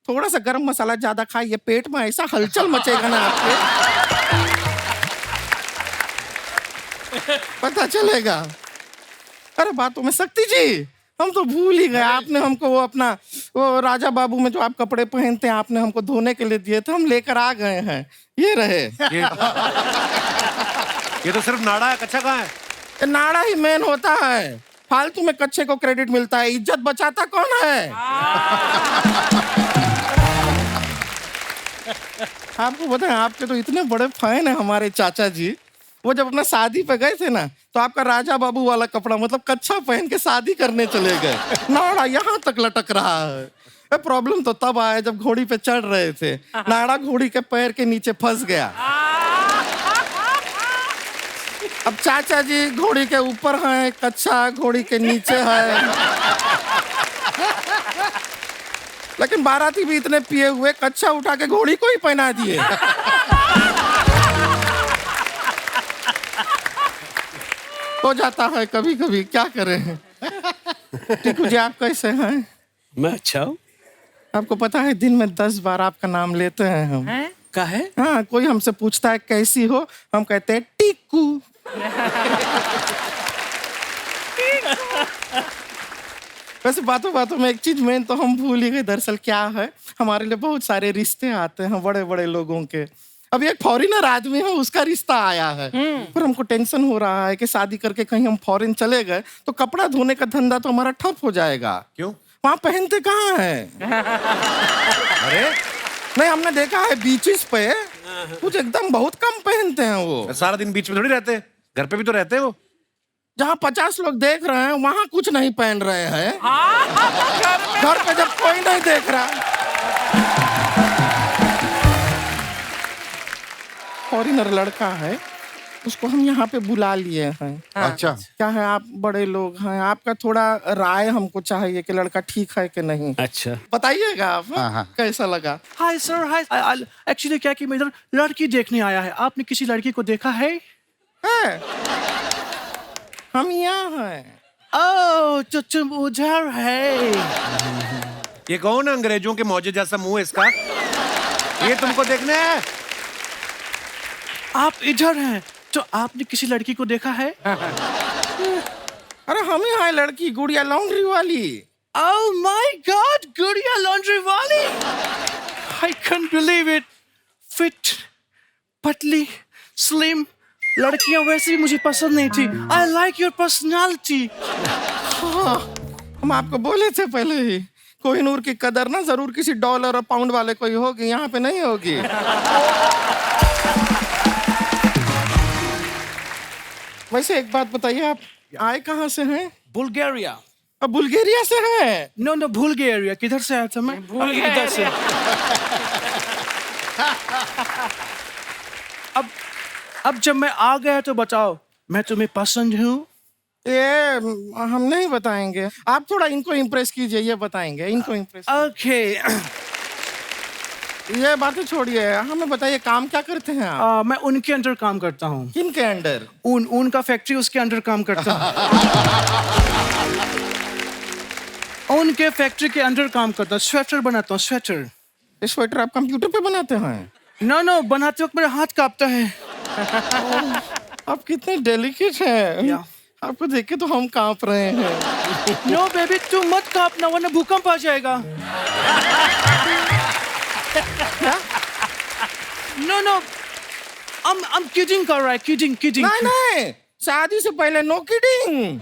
S8: थोड़ा सा गरम मसाला ज्यादा खाइए, पेट में ऐसा हलचल मचेगा ना आपके, पता चलेगा। अरे बातों में शक्ति जी, हम तो भूल ही गए, आपने हमको वो अपना वो राजा बाबू में जो आप कपड़े पहनते हैं, आपने हमको धोने के लिए दिए थे, हम लेकर आ गए हैं। ये रहे।
S2: ये तो सिर्फ नाड़ा है, कच्चा कहाँ है?
S8: ये नाड़ा ही मेन होता है, फालतू में कच्चे को क्रेडिट मिलता है। इज्जत बचाता कौन है? आपको बताएं, आपके तो इतने बड़े फैन है हमारे चाचा जी, वो जब अपना शादी पे गए थे ना, तो आपका राजा बाबू वाला कपड़ा मतलब कच्छा पहन के शादी करने चले गए। नाड़ा यहाँ तक लटक रहा है। प्रॉब्लम तो तब आया जब घोड़ी पे चढ़ रहे थे, नाड़ा घोड़ी के पैर के नीचे फंस गया। अब चाचा जी घोड़ी के ऊपर हैं, कच्छा घोड़ी के नीचे है। लेकिन बाराती भी इतने पिए हुए, कच्छा उठा के घोड़ी को ही पहना दिए। हो जाता है कभी कभी, क्या करें। टीकू जी, आप कैसे हैं?
S6: मैं अच्छा हूँ।
S8: आपको पता है दिन में 10 बार आपका नाम लेते हैं हम।
S6: का है?
S8: हाँ, कोई हमसे पूछता है कैसी हो, हम कहते हैं टीकू। वैसे बातों बातों में एक चीज मेन तो हम भूल ही गए, दरअसल क्या है, हमारे लिए बहुत सारे रिश्ते आते हैं बड़े बड़े लोगों के। अभी एक फॉरेनर आदमी है, उसका रिश्ता आया है, पर हमको टेंशन हो रहा है कि शादी करके कहीं हम फॉरेन चले गए तो कपड़ा धोने का धंधा तो हमारा ठप हो जाएगा।
S2: क्यों?
S8: वहाँ पहनते कहाँ है?
S2: अरे
S8: नहीं, हमने देखा है बीचेस पे कुछ एकदम बहुत कम पहनते हैं वो।
S2: सारा दिन बीच में थोड़ी रहते, घर पे भी तो रहते हैं वो।
S8: जहाँ 50 लोग देख रहे हैं वहाँ कुछ नहीं पहन रहे हैं। घर पे जब कोई नहीं देख रहा। फॉरेनर लड़का है, उसको हम यहाँ पे बुला लिए हैं।
S5: अच्छा
S8: क्या है, आप बड़े लोग हैं, आपका थोड़ा राय हमको चाहिए कि लड़का ठीक है कि नहीं।
S6: अच्छा,
S8: बताइएगा आप।
S5: हाँ।
S8: कैसा लगा?
S9: हाय सर, हाय। एक्चुअली क्या कि मैं इधर लड़की देखने आया है। आपने किसी लड़की को देखा है?
S8: हम यहाँ हैं।
S9: ओह, तो तुम उधर है।
S2: ये कौन है? अंग्रेजों के मौजे जैसा मुंह है इसका। ये तुमको देखने है?
S9: आप इधर हैं, तो आपने किसी लड़की को देखा है?
S8: अरे हम ही हैं, लड़की गुड़िया लॉन्ड्री वाली।
S9: ओह माय गॉड, गुड़िया लॉन्ड्री वाली। I can believe it. Fit, पतली, स्लिम लड़कियां वैसे भी मुझे पसंद नहीं थी। I like your personality.
S8: हम आपको बोले थे पहले ही, कोहिनूर की कदर ना जरूर किसी डॉलर और पाउंड वाले को ही होगी, यहाँ पे नहीं होगी। वैसे एक बात बताइए, आप आए कहाँ से हैं?
S9: बुल्गारिया।
S8: अब बुल्गारिया से हैं?
S9: No no, Bulgaria. किधर से आया था मैं? इधर से। अब जब मैं आ गया तो बताओ, मैं तुम्हें पसंद हूँ?
S8: ये हम नहीं बताएंगे, आप थोड़ा इनको इम्प्रेस कीजिए, ये बताएंगे, इनको इम्प्रेस।
S9: ओके।
S8: ये बातें छोड़िए, हमें बताइए काम क्या करते हैं आप?
S9: मैं उनके अंडर काम करता हूँ।
S8: किनके अंडर?
S9: उनका फैक्ट्री, उसके अंडर काम करता हूँ। उनके फैक्ट्री के अंडर काम करता हूँ, स्वेटर बनाता हूँ, स्वेटर।
S8: ये स्वेटर आप कंप्यूटर पे बनाते हैं?
S9: नो, बनाते वक्त मेरा हाथ कांपता है।
S8: आप कितने डेलिकेट हैं। आपको देख के तो हम कांप रहे हैं।
S9: नो बेबी, तू मत कांपना वरना भूकंप आ जाएगा। नो, I'm kidding कर रहा है, kidding।
S8: नहीं, शादी से पहले नो किडिंग।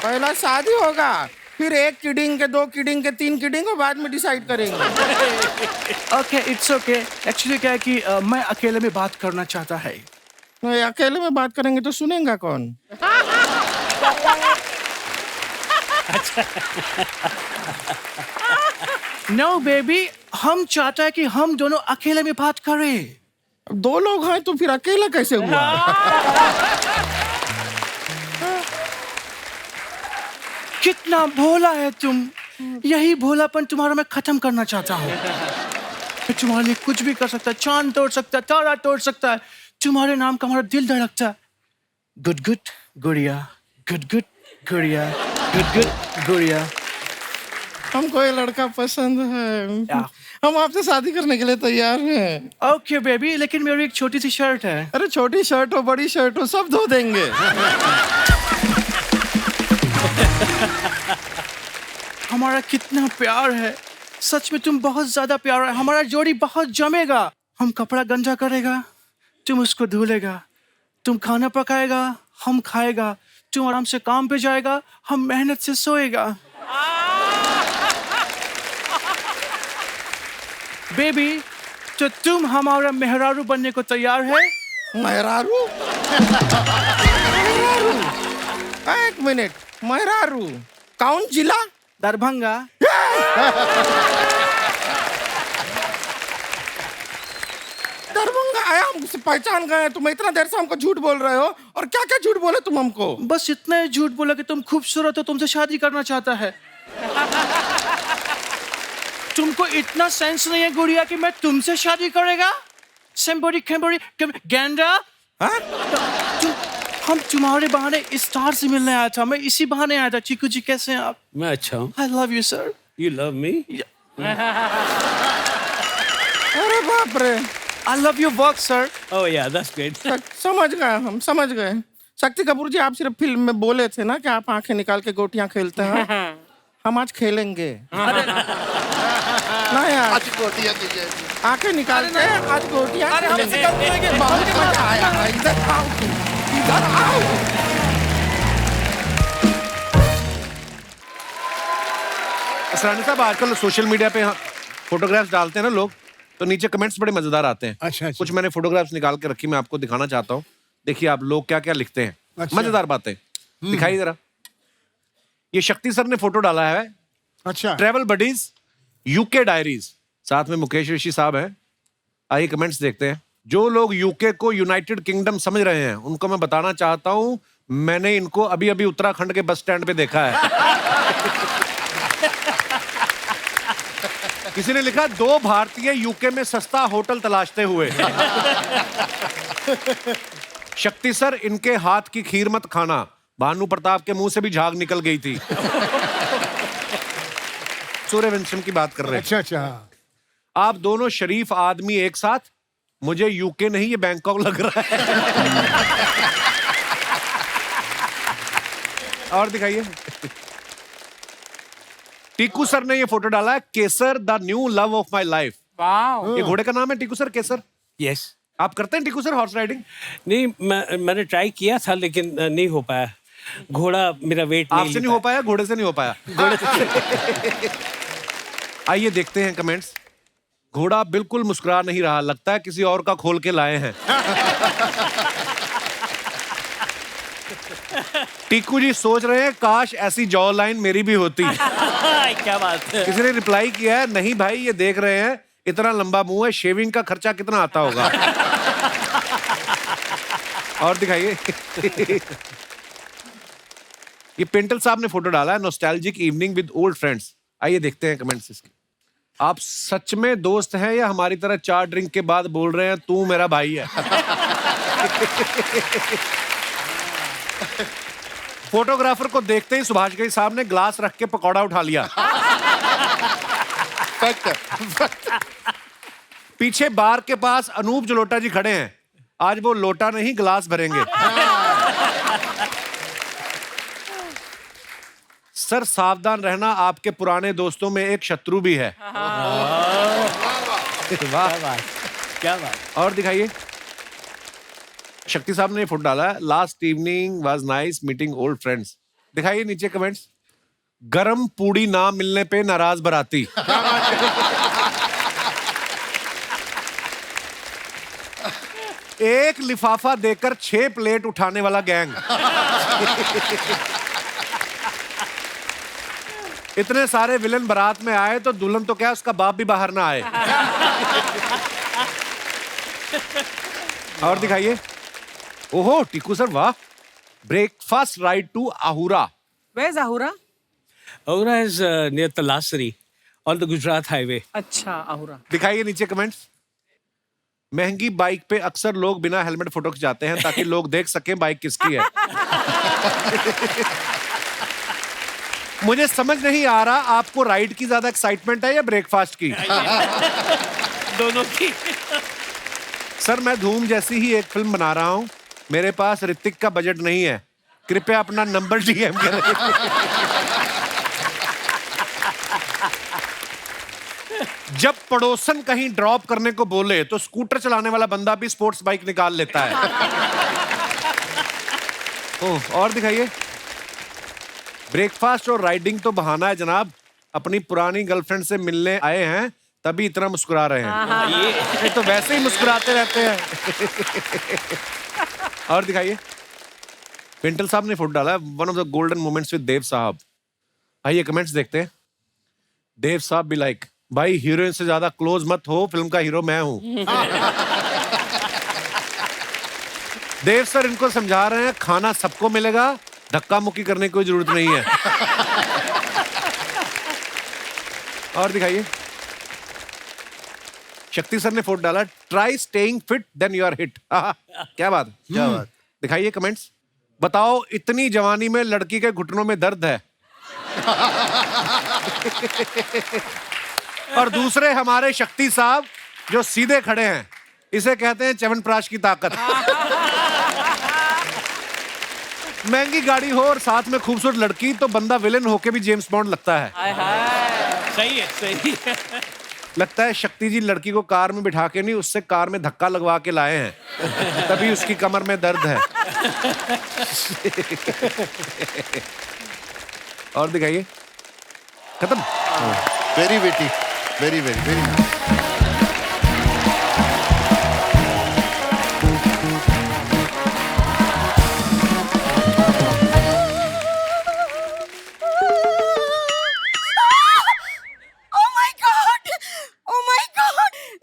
S8: पहला शादी होगा, फिर 1 किडिंग के 2 किडिंग के 3 किडिंग और बाद में डिसाइड करेंगे।
S9: Okay, it's okay. एक्चुअली क्या है कि मैं अकेले में बात करना चाहता है।
S8: नहीं, अकेले में बात करेंगे तो सुनेगा कौन?
S9: नो बेबी, हम चाहता है कि हम दोनों अकेले में बात करें।
S8: अब 2 लोग हैं तो फिर अकेला कैसे हुआ?
S9: कितना भोला है तुम। यही भोलापन तुम्हारा मैं खत्म करना चाहता हूँ। मैं तुम्हारे लिए कुछ भी कर सकता है, चांद तोड़ सकता है, तारा तोड़ सकता है। तुम्हारे नाम का हमारा दिल धड़कता है। गुड गुड गुड़िया, गुड गुड गुड़िया, गुड गुड गुड़िया।
S8: हमको ये लड़का पसंद है, हम आपसे शादी करने के लिए तैयार हैं।
S9: ओके बेबी, लेकिन मेरी एक छोटी सी शर्ट है।
S8: अरे छोटी शर्ट हो बड़ी शर्ट हो सब धो देंगे।
S9: हमारा कितना प्यार है, सच में तुम बहुत ज्यादा प्यार है। हमारा जोड़ी बहुत जमेगा। हम कपड़ा गंजा करेगा, तुम उसको धुलेगा। तुम खाना पकाएगा, हम खाएगा। तुम आराम से काम पे जाएगा, हम मेहनत से सोएगा। बेबी, तो तुम हमारा मेहरारू बनने को तैयार है?
S8: मेहरारू? एक मिनट, मेहरारू कौन जिला?
S9: दरभंगा।
S8: दरभंगा आया, हमसे पहचान गए। तुम इतना देर से हमको झूठ बोल रहे हो, और क्या क्या झूठ बोले तुम हमको?
S9: बस इतना ही झूठ बोला कि तुम खूबसूरत हो, तुमसे शादी करना चाहता है। तुमको इतना सेंस नहीं है गुड़िया कि मैं तुमसे शादी करेगा? सेम्बोरी खेम्बोरी गेंडा। हम तुम्हारे बहाने स्टार से मिलने आया था। मैं इसी बहाने आया था। चीकू जी कैसे हैं आप?
S6: मैं अच्छा हूँ।
S9: I love you sir।
S6: You love me?
S8: अरे बाप रे।
S9: I love your work sir।
S6: Oh yeah, that's great।
S8: समझ गए, हम समझ गए। शक्ति कपूर जी, आप सिर्फ फिल्म में बोले थे ना कि आप आंखें निकाल के गोटियां खेलते हैं। हम आज खेलेंगे। नहीं आज
S5: गोटियां दीजिए।
S8: आंखें निकाल के आज गोटियां खेलेंगे। बहुत मजा आया। इधर आओ, इधर आओ।
S2: असरानी साहब, आजकल सोशल मीडिया पे फोटोग्राफ्स डालते हैं ना लोग, तो नीचे कमेंट्स बड़े मजेदार आते हैं।
S7: अच्छा।
S2: कुछ मैंने फोटोग्राफ्स निकाल के रखी, मैं आपको दिखाना चाहता हूँ। देखिए आप लोग क्या क्या लिखते हैं।
S7: अच्छा।
S2: मजेदार बातें दिखाइए जरा। ये शक्ति सर ने फोटो डाला है।
S7: अच्छा।
S2: ट्रेवल बडीज यूके डायरीज, साथ में मुकेश ऋषि साहब हैं। आइए कमेंट्स देखते हैं। जो लोग यूके को यूनाइटेड किंगडम समझ रहे हैं, उनको मैं बताना चाहता हूं, मैंने इनको अभी अभी उत्तराखंड के बस स्टैंड पे देखा है। किसी ने लिखा 2 भारतीय यूके में सस्ता होटल तलाशते हुए। शक्ति सर, इनके हाथ की खीर मत खाना, भानु प्रताप के मुंह से भी झाग निकल गई थी। सूर्यवंशम की बात कर रहे हैं।
S7: अच्छा अच्छा।
S2: आप दोनों शरीफ आदमी एक साथ, मुझे यूके नहीं ये बैंकॉक लग रहा है। और दिखाइए। टीकू सर ने ये फोटो डाला है। Kesar the new love of my life.
S3: Wow.
S2: ये घोड़े का नाम है टीकू सर, केसर।
S6: Yes।
S2: आप करते हैं टीकू सर हॉर्स राइडिंग?
S6: नहीं, मैंने ट्राई किया था लेकिन नहीं हो पाया। घोड़ा मेरा वेट नहीं
S2: आपसे नहीं हो पाया, घोड़े से नहीं हो पाया। आइए देखते हैं कमेंट्स। घोड़ा बिल्कुल मुस्कुरा नहीं रहा, लगता है किसी और का खोल के लाए हैं। टीकू जी सोच रहे हैं काश ऐसी जॉ लाइन मेरी भी होती।
S6: क्या बात है।
S2: किसी ने रिप्लाई किया है, नहीं भाई ये देख रहे हैं इतना लंबा मुंह है, शेविंग का खर्चा कितना आता होगा। और दिखाइए। ये पेंटल साहब ने फोटो डाला है, nostalgic evening with old friends. आइए देखते हैं कमेंट्स इसके। आप सच में दोस्त हैं या हमारी तरह 4 ड्रिंक के बाद बोल रहे हैं तू मेरा भाई है? फोटोग्राफर को देखते ही सुभाष घई साहब ने ग्लास रख के पकौड़ा उठा लिया। पीछे बार के पास अनूप जलोटा जी खड़े हैं, आज वो लोटा नहीं गिलास भरेंगे। सर सावधान रहना, आपके पुराने दोस्तों में एक शत्रु भी है। वाह,
S6: क्या बात।
S2: और दिखाइए। शक्ति साहब ने फोटो डाला है, last evening was nice meeting old friends. दिखाइए नीचे कमेंट्स। गरम पूड़ी ना मिलने पे नाराज बराती। एक लिफाफा देकर 6 प्लेट उठाने वाला गैंग। इतने सारे विलन बारात में आए तो दुल्हन तो क्या उसका बाप भी बाहर ना आए। और दिखाइए। ओहो टीकू सर वाह। Breakfast ride to Ahura.
S3: Where is Ahura?
S6: Ahura is near Talasri on the Gujarat highway.
S3: अच्छा Ahura.
S2: दिखाइए नीचे कमेंट्स। महंगी बाइक पे अक्सर लोग बिना हेलमेट फोटो खिंचाते हैं ताकि लोग देख सकें बाइक किसकी है। मुझे समझ नहीं आ रहा आपको राइड की ज्यादा एक्साइटमेंट है या ब्रेकफास्ट की?
S6: दोनों की।
S2: सर मैं धूम जैसी ही एक फिल्म बना रहा हूं, मेरे पास ऋतिक का बजट नहीं है, कृपया अपना नंबर डीएम करें। जब पड़ोसन कहीं ड्रॉप करने को बोले तो स्कूटर चलाने वाला बंदा भी स्पोर्ट्स बाइक निकाल लेता है। ओह और दिखाइए। ब्रेकफास्ट और राइडिंग तो बहाना है जनाब, अपनी पुरानी गर्लफ्रेंड से मिलने आए हैं तभी इतना मुस्कुरा रहे हैं। ये तो वैसे ही मुस्कुराते रहते हैं। और दिखाइए। पेंटल साहब ने फोटो डाला है, one of the golden moments with Dev साहब। आइए कमेंट्स देखते हैं। देव साहब भी लाइक, भाई हीरोइन से ज्यादा क्लोज मत हो, फिल्म का हीरो मैं हूं। देव सर इनको समझा रहे हैं खाना सबको मिलेगा, धक्का मुक्की करने की कोई जरूरत नहीं है। और दिखाइए। शक्ति सर ने फोटो डाला, try staying fit then you are hit. क्या बात,
S5: क्या बात।
S2: दिखाइए कमेंट्स। बताओ इतनी जवानी में लड़की के घुटनों में दर्द है। और दूसरे हमारे शक्ति साहब जो सीधे खड़े हैं, इसे कहते हैं च्यवनप्राश की ताकत। महंगी गाड़ी हो और साथ में खूबसूरत लड़की तो बंदा विलेन होके भी जेम्स बॉन्ड लगता है।
S6: सही है, सही है।
S2: लगता है शक्ति जी लड़की को कार में बिठा के नहीं, उससे कार में धक्का लगवा के लाए हैं, तभी उसकी कमर में दर्द है। और दिखाइए। खत्म।
S5: वेरी वेटी, वेरी वेरी वेरी।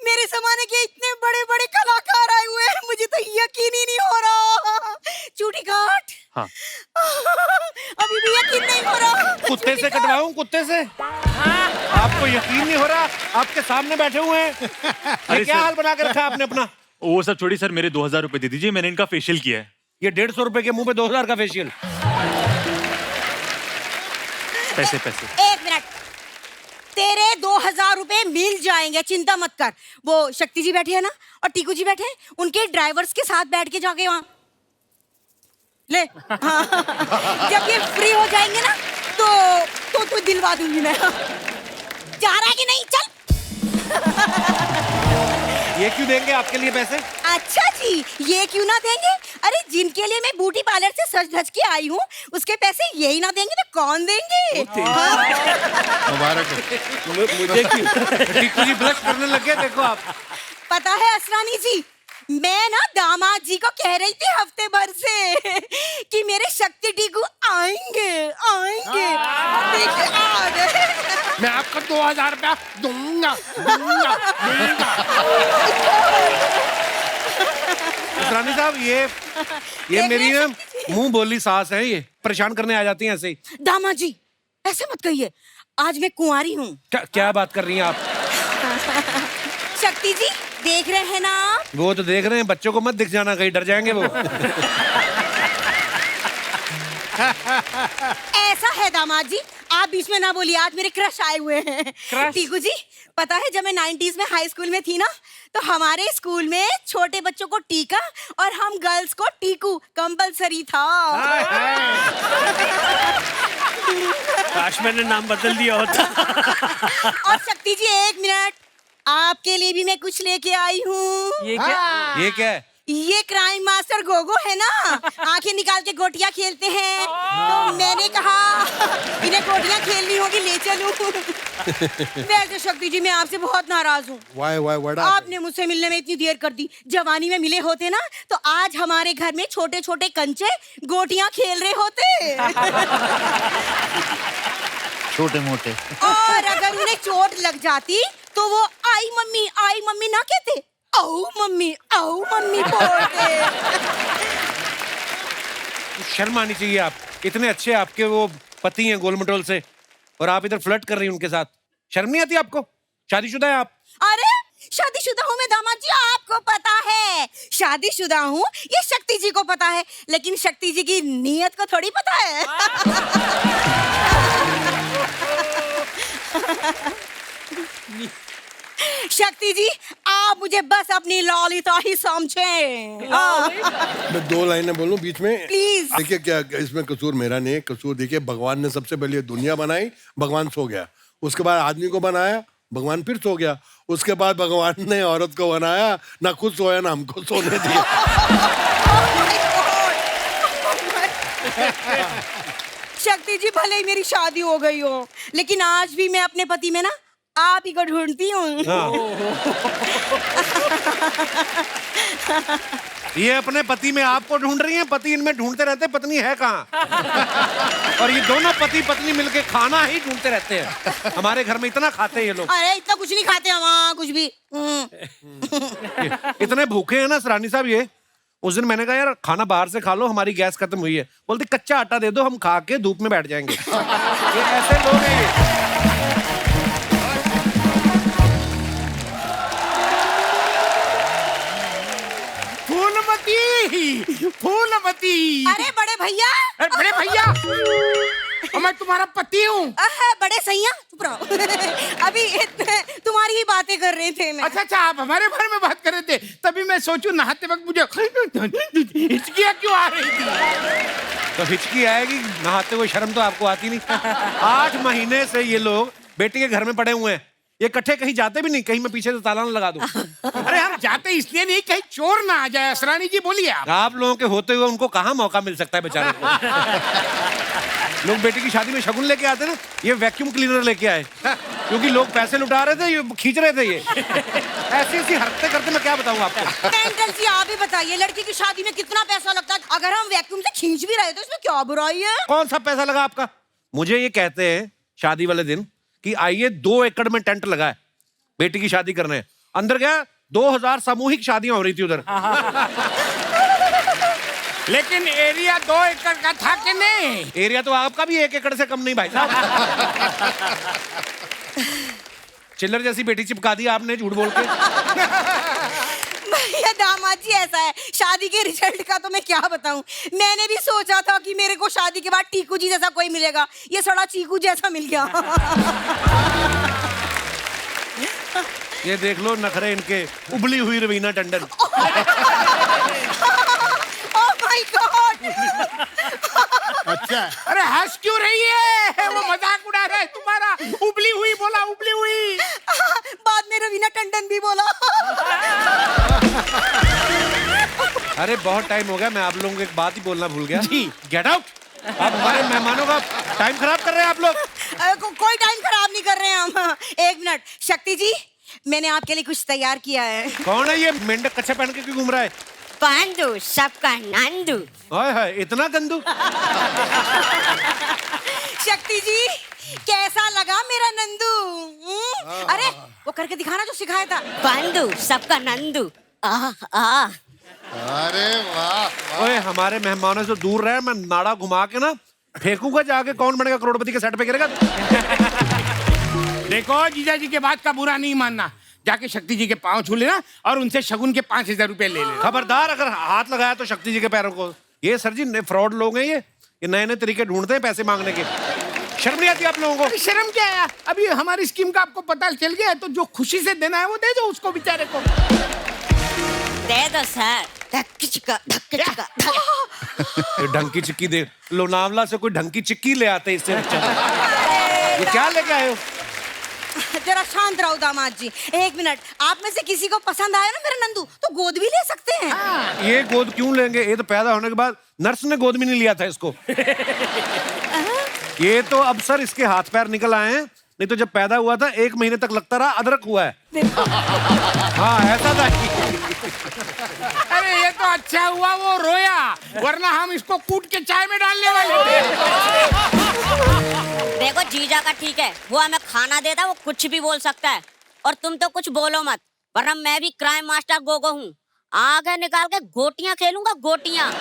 S10: मेरे जमाने के इतने बड़े बड़े कलाकार आए हुए हैं, मुझे तो यकीन ही नहीं हो रहा। चूटी काट।
S2: हाँ।
S10: अभी भी यकीन नहीं हो रहा।
S2: कुत्ते से कटवाऊं, कुत्ते से? आपको यकीन नहीं हो रहा? आपके सामने बैठे हुए हैं। ये क्या हाल बना के रखा आपने अपना?
S11: वो सब छोड़ी सर, मेरे 2000 रुपए दे दीजिए, मैंने इनका फेशियल किया है।
S2: ये 150 रुपए के मुंह पे 2000 का फेशियल।
S11: पैसे पैसे।
S10: एक मिनट, तेरे 2000 रुपए मिल जाएंगे, चिंता मत कर। वो शक्ति जी बैठे हैं ना और टीकू जी बैठे हैं, उनके ड्राइवर्स के साथ बैठ के जाके वहां ले। हाँ। जब ये फ्री हो जाएंगे ना तो दिलवा दूंगी मैं। जा रहा है कि नहीं? चल।
S2: ये क्यों देंगे आपके लिए पैसे?
S10: अच्छा जी, ये क्यों ना देंगे? अरे जिनके लिए मैं ब्यूटी पार्लर से सज धज के आई हूँ, उसके पैसे यही ना देंगे तो कौन देंगे?
S5: मुबारक हो।
S2: मुझे क्यों? टीकू जी ब्लश करने लगे, देखो आप।
S10: पता है असरानी जी, मैं ना दामाद जी को कह रही थी हफ्ते भर से कि मेरे शक्ति टीकू आएंगे आएंगे। देखिए आ गए।
S4: मैं आपको 2000 रुपया दूंगा दूंगा दूंगा।
S2: रानी साहब ये मेरी ना मुंह बोली सास है, ये परेशान करने आ जाती हैं ऐसे ही।
S10: दामाद जी ऐसे मत कहिए, आज मैं कुंवारी हूँ।
S2: क्या बात कर रही हैं आप?
S10: शक्ति जी देख रहे हैं ना आप?
S2: वो तो देख रहे हैं, बच्चों को मत दिख जाना, कहीं डर जाएंगे वो।
S10: ऐसा है दामाद जी, आप बीच में ना बोलिए, आज मेरे क्रश आए हुए हैं। टीकू जी पता है जब मैं 90s में हाई स्कूल में थी ना, तो हमारे स्कूल में छोटे बच्चों को टीका और हम गर्ल्स को टीकू कंपलसरी था।
S6: काश मैंने नाम बदल दिया होता।
S10: और शक्ति जी 1 मिनट, आपके लिए भी मैं कुछ लेके आई हूँ।
S3: ये क्या?
S2: ये क्या है?
S10: ये क्राइम मास्टर गोगो है ना, आंखें निकाल के गोटियां खेलते हैं, तो मैंने कहा इन्हें गोटियां खेलनी होगी, ले चलूं। वैसे शक्ति जी मैं आपसे बहुत नाराज हूँ।
S7: Why?
S10: आपने मुझसे मिलने में इतनी देर कर दी। जवानी में मिले होते ना तो आज हमारे घर में छोटे छोटे कंचे गोटियां खेल रहे होते।
S5: छोटे मोटे।
S10: और अगर उन्हें चोट लग जाती तो वो आई मम्मी ना कहते, आओ मम्मी बोलते।
S2: शर्म आनी चाहिए आप, इतने अच्छे आपके वो पति हैं गोल मटोल से, और आप इधर फ्लर्ट कर रही हैं उनके साथ। शर्म नहीं आती आपको? शादीशुदा है आप?
S10: अरे शादीशुदा हूँ मैं दामाद जी, आपको पता है शादीशुदा हूँ, ये शक्ति जी को पता है, लेकिन शक्ति जी की नीयत को थोड़ी पता है। शक्ति जी आप मुझे बस अपनी ललिता ही समझें।
S7: मैं 2 लाइनें बोलूं बीच में?
S10: प्लीज।
S7: देखिए क्या इसमें कसूर मेरा नहीं है, कसूर देखिए भगवान ने सबसे पहले दुनिया बनाई, भगवान सो गया, उसके बाद आदमी को बनाया, भगवान फिर सो गया, उसके बाद भगवान ने औरत को बनाया, ना खुद सोया ना हमको सोने दिया।
S10: शक्ति जी भले ही मेरी शादी हो गई हो, लेकिन आज भी मैं अपने पति में ना आप ही को ढूंढती हूँ।
S2: ये अपने पति में आपको ढूंढ रही हैं, पति इनमें ढूंढते रहते, पत्नी है कहाँ? और ये दोनों पति पत्नी मिलके खाना ही ढूंढते रहते हैं। हमारे घर में इतना खाते हैं ये लोग।
S10: अरे इतना कुछ नहीं खाते हम, कुछ भी।
S2: इतने भूखे हैं ना रानी साहब ये। उस दिन मैंने कहा यार खाना बाहर से खा लो, हमारी गैस खत्म हुई है। बोलते कच्चा आटा दे दो, हम खा के धूप में बैठ जाएंगे। ये ऐसे लोग हैं ये।
S4: फूलमती।
S10: अरे बड़े भैया।
S4: बड़े भैया और मैं तुम्हारा पति हूँ।
S10: बड़े सैया चुप रहो। अभी तुम्हारी ही बातें कर रहे थे मैं।
S4: अच्छा आप हमारे बारे में बात कर रहे थे, तभी मैं सोचूं नहाते वक्त मुझे हिचकियाँ क्यों आ रही थी।
S2: तो हिचकी आएगी, नहाते हुए शर्म तो आपको आती नहीं। 8 महीने से ये लोग बेटी के घर में पड़े हुए हैं, ये इकट्ठे कहीं जाते भी नहीं, कहीं मैं पीछे से ताला ना लगा दूं।
S4: अरे हम जाते इसलिए नहीं कहीं चोर ना आ जाए। असरानी जी बोलिए
S2: आप लोगों के होते हुए उनको कहाँ मौका मिल सकता है बेचारे को। लोग बेटी की शादी में शगुन लेके आते ना, ये वैक्यूम क्लीनर लेके आए, क्योंकि लोग पैसे लुटा रहे थे, ये खींच रहे थे। ये ऐसी ऐसी हरकतें करते, मैं क्या बताऊं आपको।
S10: अंकल जी आप ही बताइए, लड़की की शादी में कितना पैसा लगता है? अगर हम वैक्यूम से खींच भी रहे तो इसमें क्या बुराई है?
S2: कौन सा पैसा लगा आपका? मुझे ये कहते हैं शादी वाले दिन कि आइए 2 एकड़ में टेंट लगा है, बेटी की शादी करने। अंदर गया 2000 सामूहिक शादियां हो रही थी उधर।
S4: लेकिन एरिया 2 एकड़ का था कि नहीं?
S2: एरिया तो आपका भी 1 एकड़ से कम नहीं भाई साहब। चिल्लर जैसी बेटी चिपका दी आपने झूठ बोल के।
S10: भैया दामाद जी ऐसा है, शादी के रिजल्ट का तो मैं क्या बताऊं। मैंने भी सोचा था कि मेरे को शादी के बाद टीकू जी जैसा कोई मिलेगा, ये सड़ा चीकू जैसा मिल गया।
S2: ये देख लो नखरे इनके, उबली हुई Raveena Tandon.
S10: Oh my God.
S4: अच्छा अरे हंस क्यों रही है? वो मजाक उड़ा रहा है तुम्हारा। उबली हुई बोला, उबली हुई।
S10: बाद में रवीना टंडन भी बोला।
S2: अरे बहुत टाइम हो गया, मैं आप लोगों को एक बात ही बोलना भूल गया। जी गेट आउट। आप हमारे मेहमानों का टाइम खराब कर रहे हैं आप लोग।
S10: कोई टाइम खराब नहीं कर रहे हैं हम। 1 मिनट शक्ति जी, मैंने आपके लिए कुछ तैयार किया है।
S2: कौन है ये मेंढक कच्छा पहन के क्यों घूम रहा है?
S10: पांडु सबका नंदू।
S2: हाय हाय, इतना गंदू।
S10: शक्ति जी, कैसा लगा मेरा नंदू? अरे वो करके दिखाना जो सिखाया था। पांडु सबका नंदू।
S5: अरे वाह।
S2: ओए, हमारे मेहमानों से दूर रहे, मैं नाड़ा घुमा के ना फेंकूंगा जाके, कौन बनेगा करोड़पति के सेट पे गिरेगा।
S4: देखो, जीजा जी के बात का बुरा नहीं मानना, जाके शक्ति जी के पांव छू लेना और उनसे शगुन के 5,000 रुपए ले लेना।
S2: खबरदार, अगर हाथ लगाया तो शक्ति जी के पैरों को। ये सर जी फ्रॉड लोग हैं, ये नए नए तरीके ढूंढते हैं पैसे मांगने के। शर्म नहीं आती आप लोगों को?
S4: शर्म क्या है? अभी हमारी स्कीम का आपको पता चल गया है, तो जो खुशी से देना है वो दे दो उसको बेचारे को।
S10: दे दो सर। धक्की चिक्का, धक्की चिक्का,
S2: ये ढंकी चिक्की दे। लोनावला से कोई ढंकी चिक्की ले आते इससे अच्छा। ये क्या लेके आए हो?
S10: जरा शांत रहो दामाद जी, 1 मिनट। आप में से किसी को पसंद आया ना मेरा नंदू, तो गोद भी ले सकते हैं।
S2: ये गोद क्यों लेंगे? ये तो पैदा होने के बाद नर्स ने गोद भी नहीं लिया था इसको। ये तो अब सर इसके हाथ पैर निकल आए हैं, नहीं तो जब पैदा हुआ था 1 महीने तक लगता रहा अदरक हुआ है। हाँ, ऐसा था।
S4: अरे ये तो अच्छा हुआ वो रोया, वरना हम इसको कूट के चाय में डालने वाले थे।
S10: देखो जीजा का ठीक है, वो हमें खाना देता है, वो कुछ भी बोल सकता है। और तुम तो कुछ बोलो मत, वरना मैं भी क्राइम मास्टर गोगो हूँ। आगे निकाल के गोटियां खेलूंगा, गोटियां।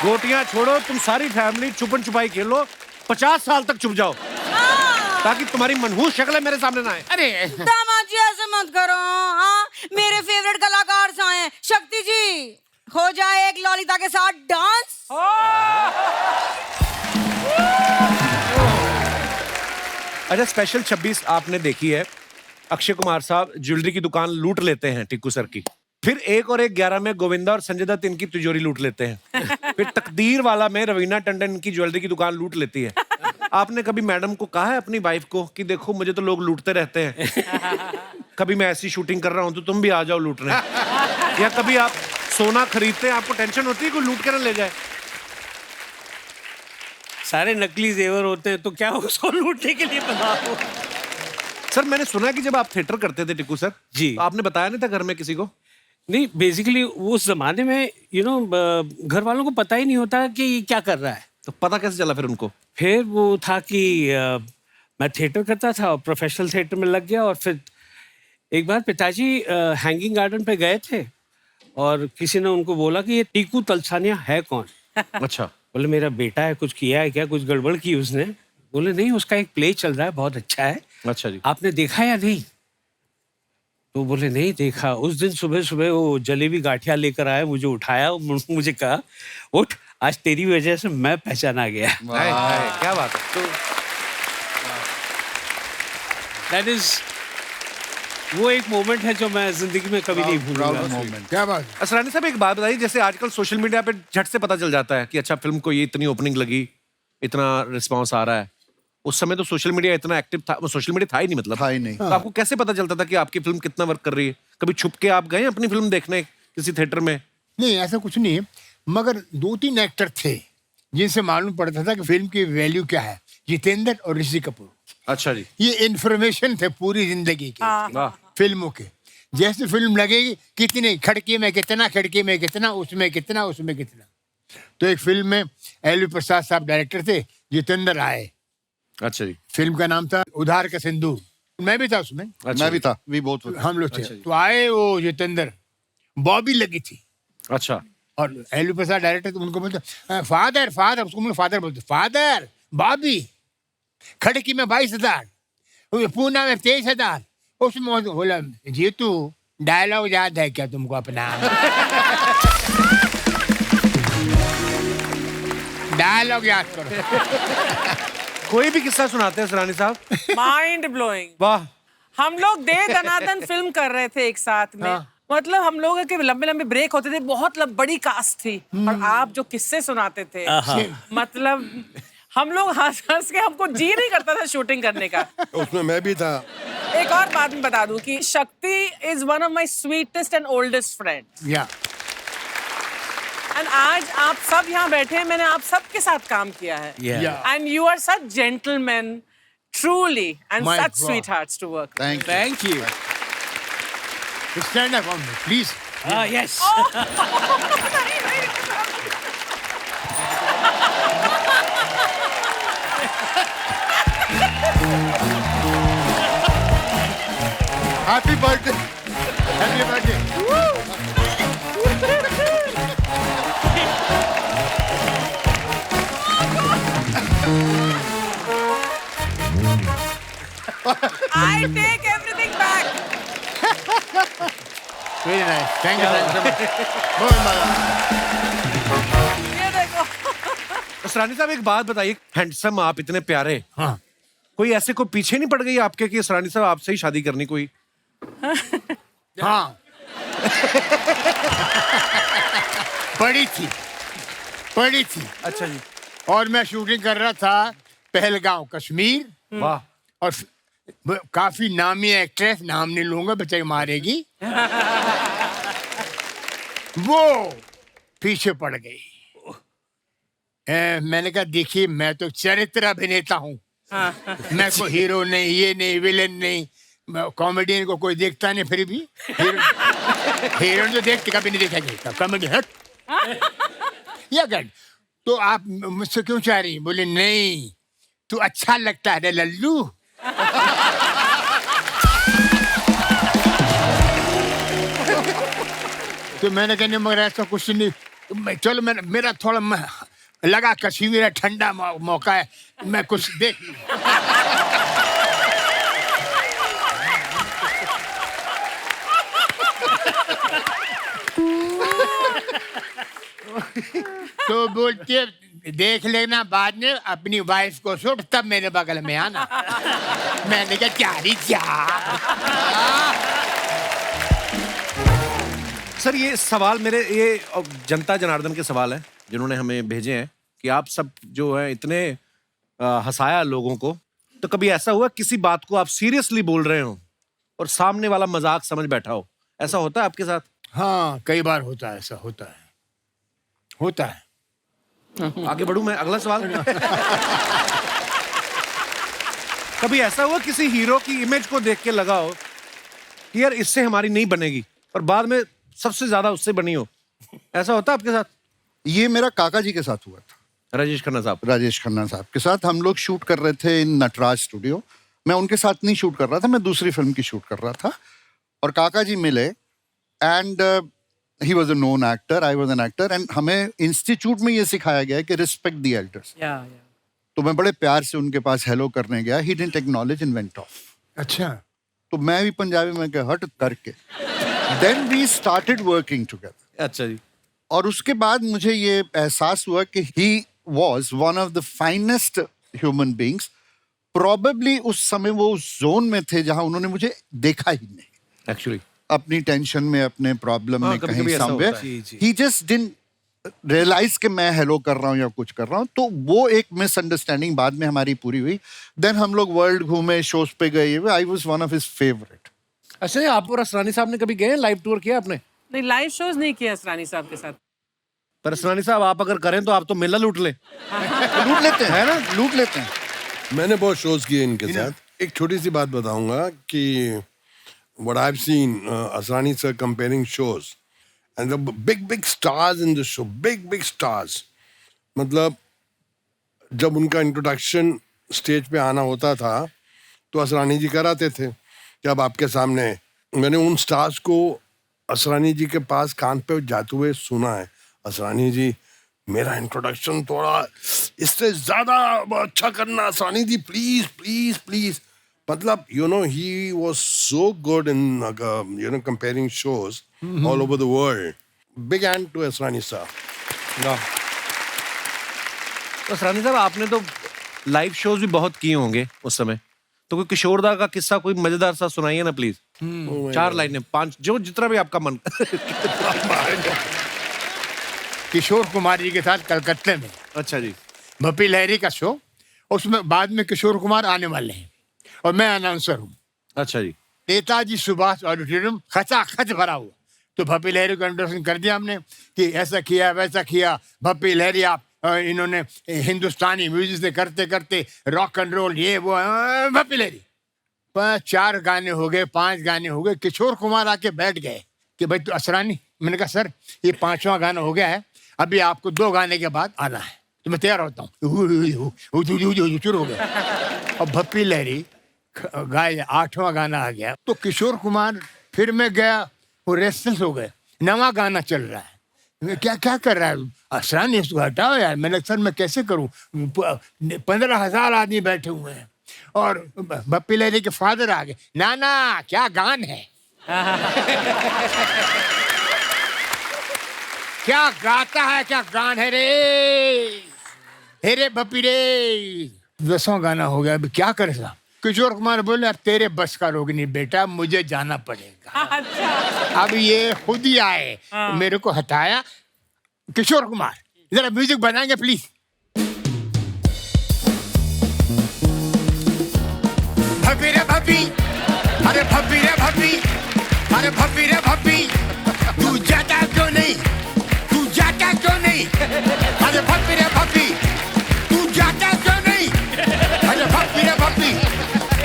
S2: गोटियां छोड़ो, तुम सारी फैमिली छुपन छुपाई खेलो, 50 साल तक छुप जाओ, ताकि तुम्हारी मनहूस शक्लें मेरे सामने ना आए।
S4: अरे
S10: दामाद जी ऐसे मत करो। हाँ, मेरे फेवरेट कलाकार से आए। शक्ति जी, हो जाए एक ललिता के साथ डांस।
S2: अच्छा, स्पेशल 26 आपने देखी है। अक्षय कुमार साहब ज्वेलरी की दुकान लूट लेते हैं टिक्कू सर की। फिर 1 और 1 11 में गोविंदा और संजय दत्त इनकी तिजोरी लूट लेते हैं। फिर तकदीर वाला में रवीना टंडन इनकी ज्वेलरी की दुकान लूट लेती है। आपने कभी मैडम को कहा है अपनी वाइफ को कि देखो मुझे तो लोग लूटते रहते हैं, कभी मैं ऐसी शूटिंग कर रहा हूं तो तुम भी आ जाओ लूटने? या कभी आप सोना खरीदते हैं, आपको टेंशन होती है कोई लूट के ना ले जाए?
S6: सारे नकली जेवर होते हैं, तो क्या उसको लूटने के लिए बना हो?
S2: सर, मैंने सुना कि जब आप थिएटर करते थे टिक्कू सर
S6: जी,
S2: तो आपने बताया नहीं था घर में किसी को?
S6: नहीं, बेसिकली उस जमाने में घर वालों को पता ही नहीं होता कि ये क्या कर रहा है।
S2: तो पता कैसे चला फिर उनको?
S6: फिर वो था कि मैं थिएटर करता था और प्रोफेशनल थिएटर में लग गया। और फिर एक बार पिताजी हैंगिंग गार्डन पे गए थे और किसी ने उनको बोला कि ये टीकू तलसानिया है कौन?
S2: अच्छा।
S6: बोले मेरा बेटा है, कुछ किया है क्या, कुछ गड़बड़ की उसने? बोले नहीं, उसका एक प्ले चल रहा है, बहुत अच्छा है।
S2: अच्छा जी।
S6: आपने देखा या नहीं? तो बोले नहीं देखा। उस दिन सुबह सुबह वो जलेबी गाठिया लेकर आया, मुझे उठाया, मुझे कहा उठ, आज तेरी वजह से मैं पहचाना गया।
S2: क्या बात है। तो
S6: दैट इज वो एक मोमेंट है जो मैं जिंदगी में कभी नहीं भूलूंगा।
S4: क्या बात?
S2: असरानी साहब, एक बात बताइए, जैसे आजकल सोशल मीडिया पे झट से पता चल जाता है कि अच्छा फिल्म को ये इतनी ओपनिंग लगी, इतना रिस्पांस आ रहा है। उस समय तो सोशल मीडिया इतना एक्टिव था, सोशल मीडिया था ही नहीं, मतलब
S5: था ही नहीं।
S2: तो आपको कैसे पता चलता था कि आपकी फिल्म कितना वर्क कर रही है? कभी छुप के आप गए अपनी फिल्म देखने किसी थिएटर में?
S4: नहीं, ऐसा कुछ नहीं है, मगर 2-3 एक्टर थे जिनसे मालूम पड़ता था कि फिल्म की वैल्यू क्या है। जितेंद्र और ऋषि कपूर।
S2: अच्छा जी।
S4: ये इन्फॉर्मेशन थे पूरी जिंदगी की फिल्मों के। जैसे फिल्म लगेगी, कितनी खिड़की में कितना, खिड़की में कितना, उसमें कितना, उसमें कितना। तो एक फिल्म में एलवी प्रसाद साहब डायरेक्टर थे, जितेंद्र आए।
S2: अच्छा जी।
S4: फिल्म का नाम था उधार का सिंदूर, मैं भी था उसमें।
S2: अच्छा
S5: मैं भी था, भी बहुत
S4: हम लोग थे। तो आए वो जितेंद्र, बॉबी लगी थी।
S2: अच्छा।
S4: और एलवी प्रसाद डायरेक्टर, तो उनको बोलते फादर, फादर, उसको फादर बोलते, फादर बॉबी। खड़की में 22,000, पूना में 23,000, उसमें बोला जीतू डायलॉग याद है क्या तुमको अपना? डायलॉग याद करो।
S2: कोई भी किस्सा सुनाते हैं सरानी साहब?
S3: Mind blowing.
S2: वाह।
S3: हम लोग दे दनादन फिल्म कर रहे थे एक साथ में। मतलब हम लोग के लंबे लंबे ब्रेक होते थे, बहुत बड़ी कास्ट थी, और आप जो किस्से सुनाते थे, मतलब हम लोग हंस हंस के, हमको जी नहीं करता था शूटिंग करने का।
S7: उसमें मैं भी था।
S3: एक और बात मैं बता दूं कि शक्ति is one of my sweetest and oldest friend.
S4: या
S3: एंड आज आप सब यहाँ बैठे हैं, मैंने आप सबके साथ काम किया है। And you are such gentleman Truly, and
S4: My
S3: such
S4: God.
S3: sweethearts to work.
S5: Thank you.
S6: Thank you
S4: Stand up on me, please.
S6: Yes
S4: Happy birthday. Happy birthday.
S3: I take everything back.
S4: Very nice. Thank you so much. बहुत मजा।
S3: ये देखो.
S2: असरानी साहब एक बात बताइए, हैंडसम आप इतने प्यारे,
S4: हाँ।
S2: कोई ऐसे को पीछे नहीं पड़ गई आपके कि असरानी साहब आपसे ही शादी करनी कोई?
S4: हाँ। पड़ी थी।
S2: अच्छा जी।
S4: और मैं शूटिंग कर रहा था पहलगांव कश्मीर,
S2: वाह।
S4: और काफी नामी एक्ट्रेस, नाम नहीं लूंगा बेचारी मारेगी, वो पीछे पड़ गई। मैंने कहा देखिए मैं तो चरित्र अभिनेता हूँ, मैं कोई हीरो नहीं, ये नहीं, विलेन नहीं, कॉमेडियन को कोई देखता नहीं, फिर भी हीरो तो देखते कभी नहीं देखा गया कॉमेडी हट या गड। तो आप मुझसे क्यों चाह रही? बोले नहीं, तू अच्छा लगता है लल्लू। तो मैंने कहने मगर ऐसा कुछ नहीं, चलो मैं मेरा थोड़ा लगा कश्मीर है, ठंडा मौका है, मैं कुछ देख लूं। तो बोलते देख लेना बाद में अपनी वाइफ को सुट, तब मेरे बगल में आना। मैंने कहा चारी
S2: सर ये सवाल मेरे, ये जनता जनार्दन के सवाल है जिन्होंने हमें भेजे हैं कि आप सब जो है इतने हंसाया लोगों को, तो कभी ऐसा हुआ किसी बात को आप सीरियसली बोल रहे हो और सामने वाला मजाक समझ बैठा हो? ऐसा होता है आपके साथ?
S4: हाँ कई बार होता है, ऐसा होता है।
S2: आगे बढ़ूं मैं, अगला सवाल। कभी ऐसा हुआ किसी हीरो की इमेज को देख के लगा हो कि यार इससे हमारी नहीं बनेगी, और बाद में सबसे ज्यादा उससे बनी हो? ऐसा होता है आपके साथ?
S5: ये मेरा काका जी के साथ हुआ था,
S2: राजेश खन्ना साहब
S5: के साथ। हम लोग शूट कर रहे थे इन नटराज स्टूडियो। मैं उनके साथ नहीं शूट कर रहा था, मैं दूसरी फिल्म की शूट कर रहा था, और काका जी मिले and he was a known actor, I was an actor, and हमें इंस्टीट्यूट में ये सिखाया गया कि रिस्पेक्ट द एल्डर्स। तो मैं बड़े प्यार से उनके पास हेलो करने गया, he didn't acknowledge and went off.
S4: अच्छा।
S5: तो मैं भी पंजाबी में कहा हट करके, then we started working together.
S2: अच्छा जी।
S5: और उसके बाद मुझे ये एहसास हुआ कि he was one of the finest human beings. Probably उस समय वो उस जोन में थे जहां उन्होंने मुझे देखा ही नहीं,
S2: एक्चुअली
S5: अपनी टेंशन में, अपने प्रॉब्लम में,
S2: कभी
S5: कहीं
S2: ऐसा
S5: समवे
S2: होता है।
S5: ही जस्ट डिडंट रियलाइज कि मैं हेलो कर रहा हूँ या कुछ कर रहा हूँ। तो वो एक मिसअंडरस्टैंडिंग बाद में हमारी पूरी हुई। देन हम लोग वर्ल्ड घूमे, शोज पे गए, I was one of his favourite.
S2: अच्छा, आप और असरानी साहब ने कभी गए लाइव टूर किया आपने?
S3: नहीं, लाइव शोज नहीं किया असरानी साहब के साथ।
S2: पर असरानी साहब आप अगर करें तो आप तो मेला लूट ले।
S5: लूट लेते हैं ना, लूट लेते हैं।
S7: मैंने बहुत शोज किए इनके साथ। एक छोटी सी बात बताऊंगा कि what I've seen Asrani sir comparing shows and the big stars in the show, big stars. मतलब जब उनका इंट्रोडक्शन स्टेज पे आना होता था तो असरानी जी कराते थे कि अब आपके सामने। मैंने उन स्टार्स को असरानी जी के पास कान पे जाते हुए सुना है, असरानी जी मेरा इंट्रोडक्शन थोड़ा इससे ज्यादा अच्छा करना, असरानी जी प्लीज प्लीज प्लीज। मतलब he was so good in comparing shows all over the world. Big hand to Asrani sir.
S2: तो असरानी साहब आपने तो लाइव शोज भी बहुत किए होंगे उस समय, तो कोई किशोरदा का किस्सा कोई मजेदार सा सुनाइए ना प्लीज। 4 लाइनें, 5, जो जितना भी आपका मन।
S4: किशोर कुमार जी के साथ कलकत्ते में।
S2: अच्छा जी।
S4: भपी लहरी का शो, उसमें बाद में किशोर कुमार आने वाले हैं और मैं अनाउंसर हूँ।
S2: अच्छा जी।
S4: नेताजी सुभाष ऑडिटोरियम खचाखच भरा हुआ। तो भपी लहरी को इंट्रोडक्शन कर दिया हमने कि ऐसा किया वैसा किया, भपी लहरी आप इन्होंने हिंदुस्तानी म्यूजिक से करते करते रॉक एंड रोल ये वो भपी लहरी। 4 गाने हो गए, 5 गाने हो गए, किशोर कुमार आके बैठ गए कि भाई तू असरानी। मैंने कहा सर ये 5वां गाना हो गया है, अभी आपको 2 गाने के बाद आना है, तो मैं तैयार होता हूँ। शुरू हो गया। अब भप्पी लहरी गाए, 8वां गाना आ गया तो किशोर कुमार फिर मैं गया, वो रेस्टलेस हो गए। 9वां गाना चल रहा है, मैं क्या क्या कर रहा है असरानी, इसको हटाओ यार। मैंने सर मैं कैसे करूँ, 15,000 आदमी बैठे हुए हैं। और भप्पी लहरी के फादर आ गए, ना ना क्या गान है, क्या गाता है, क्या गान है रे, हे रे भप्पी रे। 10वां गाना हो गया, अभी क्या करे साहब। किशोर कुमार बोले अब तेरे बस का रोग नहीं बेटा, मुझे जाना पड़ेगा।
S3: अच्छा।
S4: अब ये खुद ही आए, मेरे को हटाया। किशोर कुमार जरा म्यूजिक बनाएंगे प्लीज। भप्पी रे भप्पी, अरे भप्पी रे भप्पी, अरे भप्पी रे भप्पी, तू जाता क्यों नहीं, तू जाता क्यों नहीं, अरे भप्पी रे भप्पी, तू जाता क्यों नहीं, अरे भप्पी रे भप्पी,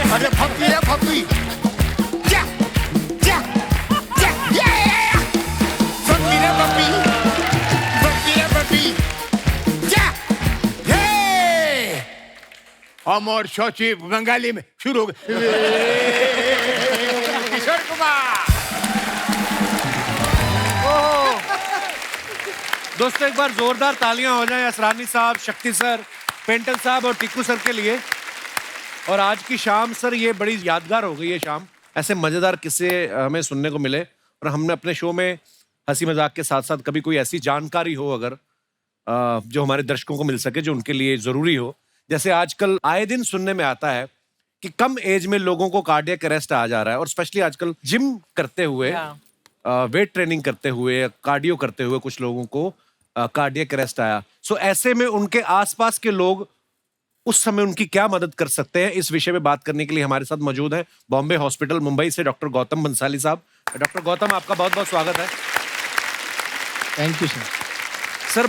S4: अरे भप्पी रे भप्पी, जा जा जा ये भप्पी रे भप्पी, भप्पी रे भप्पी, जा हे अमर शोची बंगाली में शुरू हो गए। किशोर कुमार।
S2: दोस्तों एक बार जोरदार तालियां हो जाएं असरानी साहब, शक्ति सर, पेंटल साहब और टिक्कू सर के लिए। और आज की शाम सर ये बड़ी यादगार हो गई है शाम, ऐसे मजेदार किस्से हमें सुनने को मिले। और हमने अपने शो में हंसी मजाक के साथ साथ कभी कोई ऐसी जानकारी हो अगर जो हमारे दर्शकों को मिल सके, जो उनके लिए जरूरी हो। जैसे आजकल आए दिन सुनने में आता है कि कम एज में लोगों को कार्डियक अरेस्ट आ जा रहा है, और स्पेशली आजकल जिम करते हुए, वेट ट्रेनिंग करते हुए, कार्डियो करते हुए कुछ लोगों को कार्डियक अरेस्ट आया। सो ऐसे में उनके आसपास के लोग उस समय उनकी क्या मदद कर सकते हैं, इस विषय में बात करने के लिए हमारे साथ मौजूद है बॉम्बे हॉस्पिटल मुंबई से डॉक्टर गौतम बंसाली साहब। डॉक्टर गौतम आपका बहुत बहुत स्वागत है।
S12: Thank you sir.
S2: सर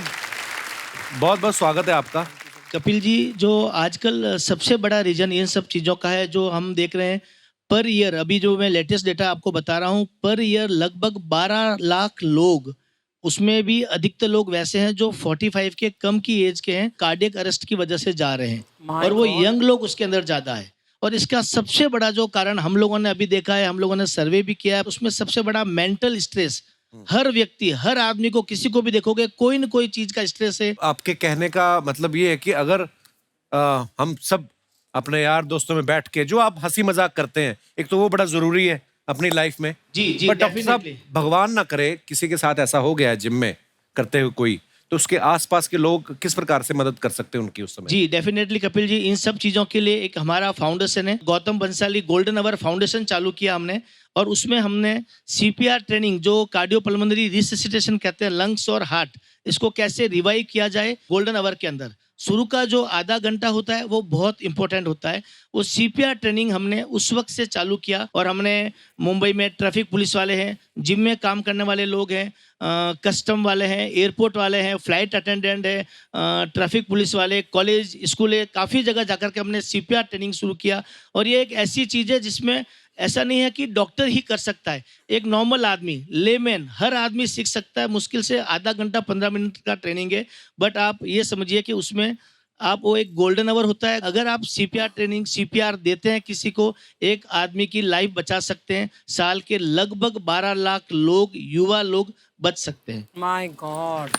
S2: बहुत बहुत स्वागत है आपका।
S12: कपिल जी, जो आजकल सबसे बड़ा रीजन इन सब चीज़ों का है जो हम देख रहे हैं, पर ईयर अभी जो मैं लेटेस्ट डेटा आपको बता रहा हूँ, पर ईयर लगभग 12 लाख लोग, उसमें भी अधिकतर लोग वैसे हैं जो 45 के कम की एज के हैं, कार्डियक अरेस्ट की वजह से जा रहे हैं। और वो यंग लोग उसके अंदर ज़्यादा है। और इसका सबसे बड़ा जो कारण हम लोगों ने अभी देखा है, हम लोगों ने सर्वे भी किया है, उसमें सबसे बड़ा मेंटल स्ट्रेस। हर व्यक्ति, हर आदमी को, किसी को भी देखोगे कोई न कोई चीज का स्ट्रेस है।
S2: आपके कहने का मतलब ये है कि अगर हम सब अपने यार दोस्तों में बैठ के जो आप हंसी मजाक करते हैं, एक तो वो बड़ा जरूरी है अपनी लाइफ में।
S12: जी
S2: बट डॉक्टर साहब, भगवान ना करे किसी के साथ ऐसा हो गया है जिम में करते हुए कोई, तो उसके आसपास के लोग किस प्रकार से मदद कर सकते हैं उनकी उस समय?
S12: जी डेफिनेटली कपिल जी, इन सब चीज़ों के लिए एक हमारा फाउंडेशन है, Gautam Bansali golden hour foundation चालू किया हमने। और उसमें हमने CPR ट्रेनिंग, जो कार्डियोपल्मोनरी रिससिटेशन कहते हैं, लंग्स और हार्ट, इसको कैसे रिवाइव किया जाए गोल्डन आवर के अंदर। शुरू का जो आधा घंटा होता है वो बहुत इंपॉर्टेंट होता है। वो CPR ट्रेनिंग हमने उस वक्त से चालू किया। और हमने मुंबई में ट्रैफिक पुलिस वाले हैं, जिम में काम करने वाले लोग हैं, कस्टम वाले हैं, एयरपोर्ट वाले हैं, फ्लाइट अटेंडेंट है, ट्रैफिक पुलिस वाले, कॉलेज स्कूल है, काफ़ी जगह जाकर के हमने CPR ट्रेनिंग शुरू किया। और ये एक ऐसी चीज़ है जिसमें ऐसा नहीं है कि डॉक्टर ही कर सकता है, एक नॉर्मल आदमी, लेमैन, हर आदमी सीख सकता है। मुश्किल से आधा घंटा 15 मिनट का ट्रेनिंग है। बट आप ये समझिए कि उसमें आप वो एक गोल्डन आवर होता है। अगर आप CPR ट्रेनिंग, CPR देते हैं किसी को, एक आदमी की लाइफ बचा सकते हैं। साल के लगभग 12 लाख लोग, युवा लोग बच सकते हैं।
S3: My God.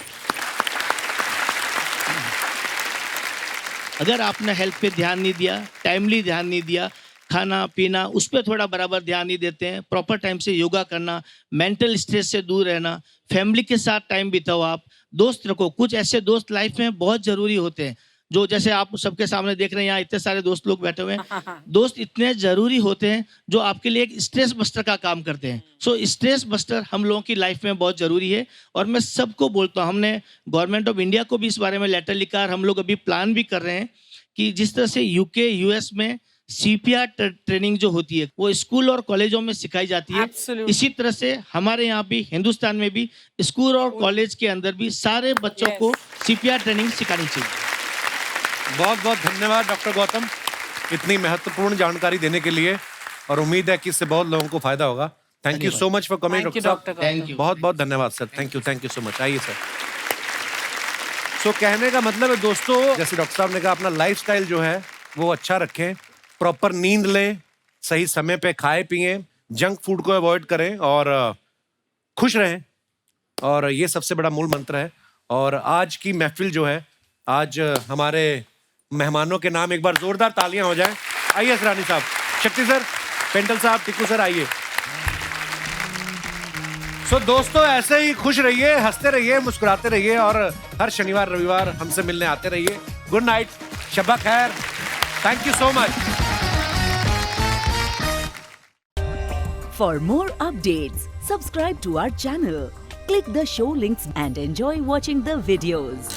S12: अगर आपने हेल्थ पे ध्यान नहीं दिया, टाइमली ध्यान नहीं दिया, खाना पीना उस पर थोड़ा बराबर ध्यान नहीं देते हैं, प्रॉपर टाइम से योगा करना, मेंटल स्ट्रेस से दूर रहना, फैमिली के साथ टाइम बिताओ, आप दोस्त रखो। कुछ ऐसे दोस्त लाइफ में बहुत ज़रूरी होते हैं, जो जैसे आप सबके सामने देख रहे हैं, यहाँ इतने सारे दोस्त लोग बैठे हुए हैं। दोस्त इतने ज़रूरी होते हैं जो आपके लिए एक स्ट्रेस बस्टर का काम करते हैं। सो स्ट्रेस बस्टर हम लोगों की लाइफ में बहुत ज़रूरी है। और मैं सबको बोलता हूँ, हमने गवर्नमेंट ऑफ इंडिया को भी इस बारे में लेटर लिखा और हम लोग अभी प्लान भी कर रहे हैं कि जिस तरह से UK US में सीपीआर ट्रेनिंग जो होती है वो स्कूल और कॉलेजों में सिखाई जाती है।
S3: Absolutely.
S12: इसी तरह से हमारे यहाँ भी हिंदुस्तान में भी स्कूल और कॉलेज के अंदर भी सारे बच्चों को सीपीआर ट्रेनिंग सिखानी चाहिए।
S2: बहुत बहुत धन्यवाद डॉक्टर गौतम इतनी महत्वपूर्ण जानकारी देने के लिए, और उम्मीद है कि इससे बहुत लोगों को फायदा होगा। Thank you so much for coming
S3: Thank you,
S2: doctor
S3: Dr.
S2: साहब। बहुत बहुत धन्यवाद sir. Thank you so much. आइए सर। सो कहने का मतलब है दोस्तों, जैसे डॉक्टर साहब ने कहा, अपना लाइफस्टाइल जो है वो अच्छा रखें, प्रॉपर नींद लें, सही समय पे खाए पिए, जंक फूड को अवॉइड करें और खुश रहें, और ये सबसे बड़ा मूल मंत्र है। और आज की महफिल जो है, आज हमारे मेहमानों के नाम एक बार जोरदार तालियां हो जाएं। आइए असरानी साहब, शक्ति सर, पेंटल साहब, टिक्कू सर, आइए। सो दोस्तों, ऐसे ही खुश रहिए, हंसते रहिए, मुस्कुराते रहिए, और हर शनिवार रविवार हमसे मिलने आते रहिए। गुड नाइट, शब्बा खैर, thank you so much.
S13: For more updates, subscribe to our channel, click the show links and enjoy watching the videos.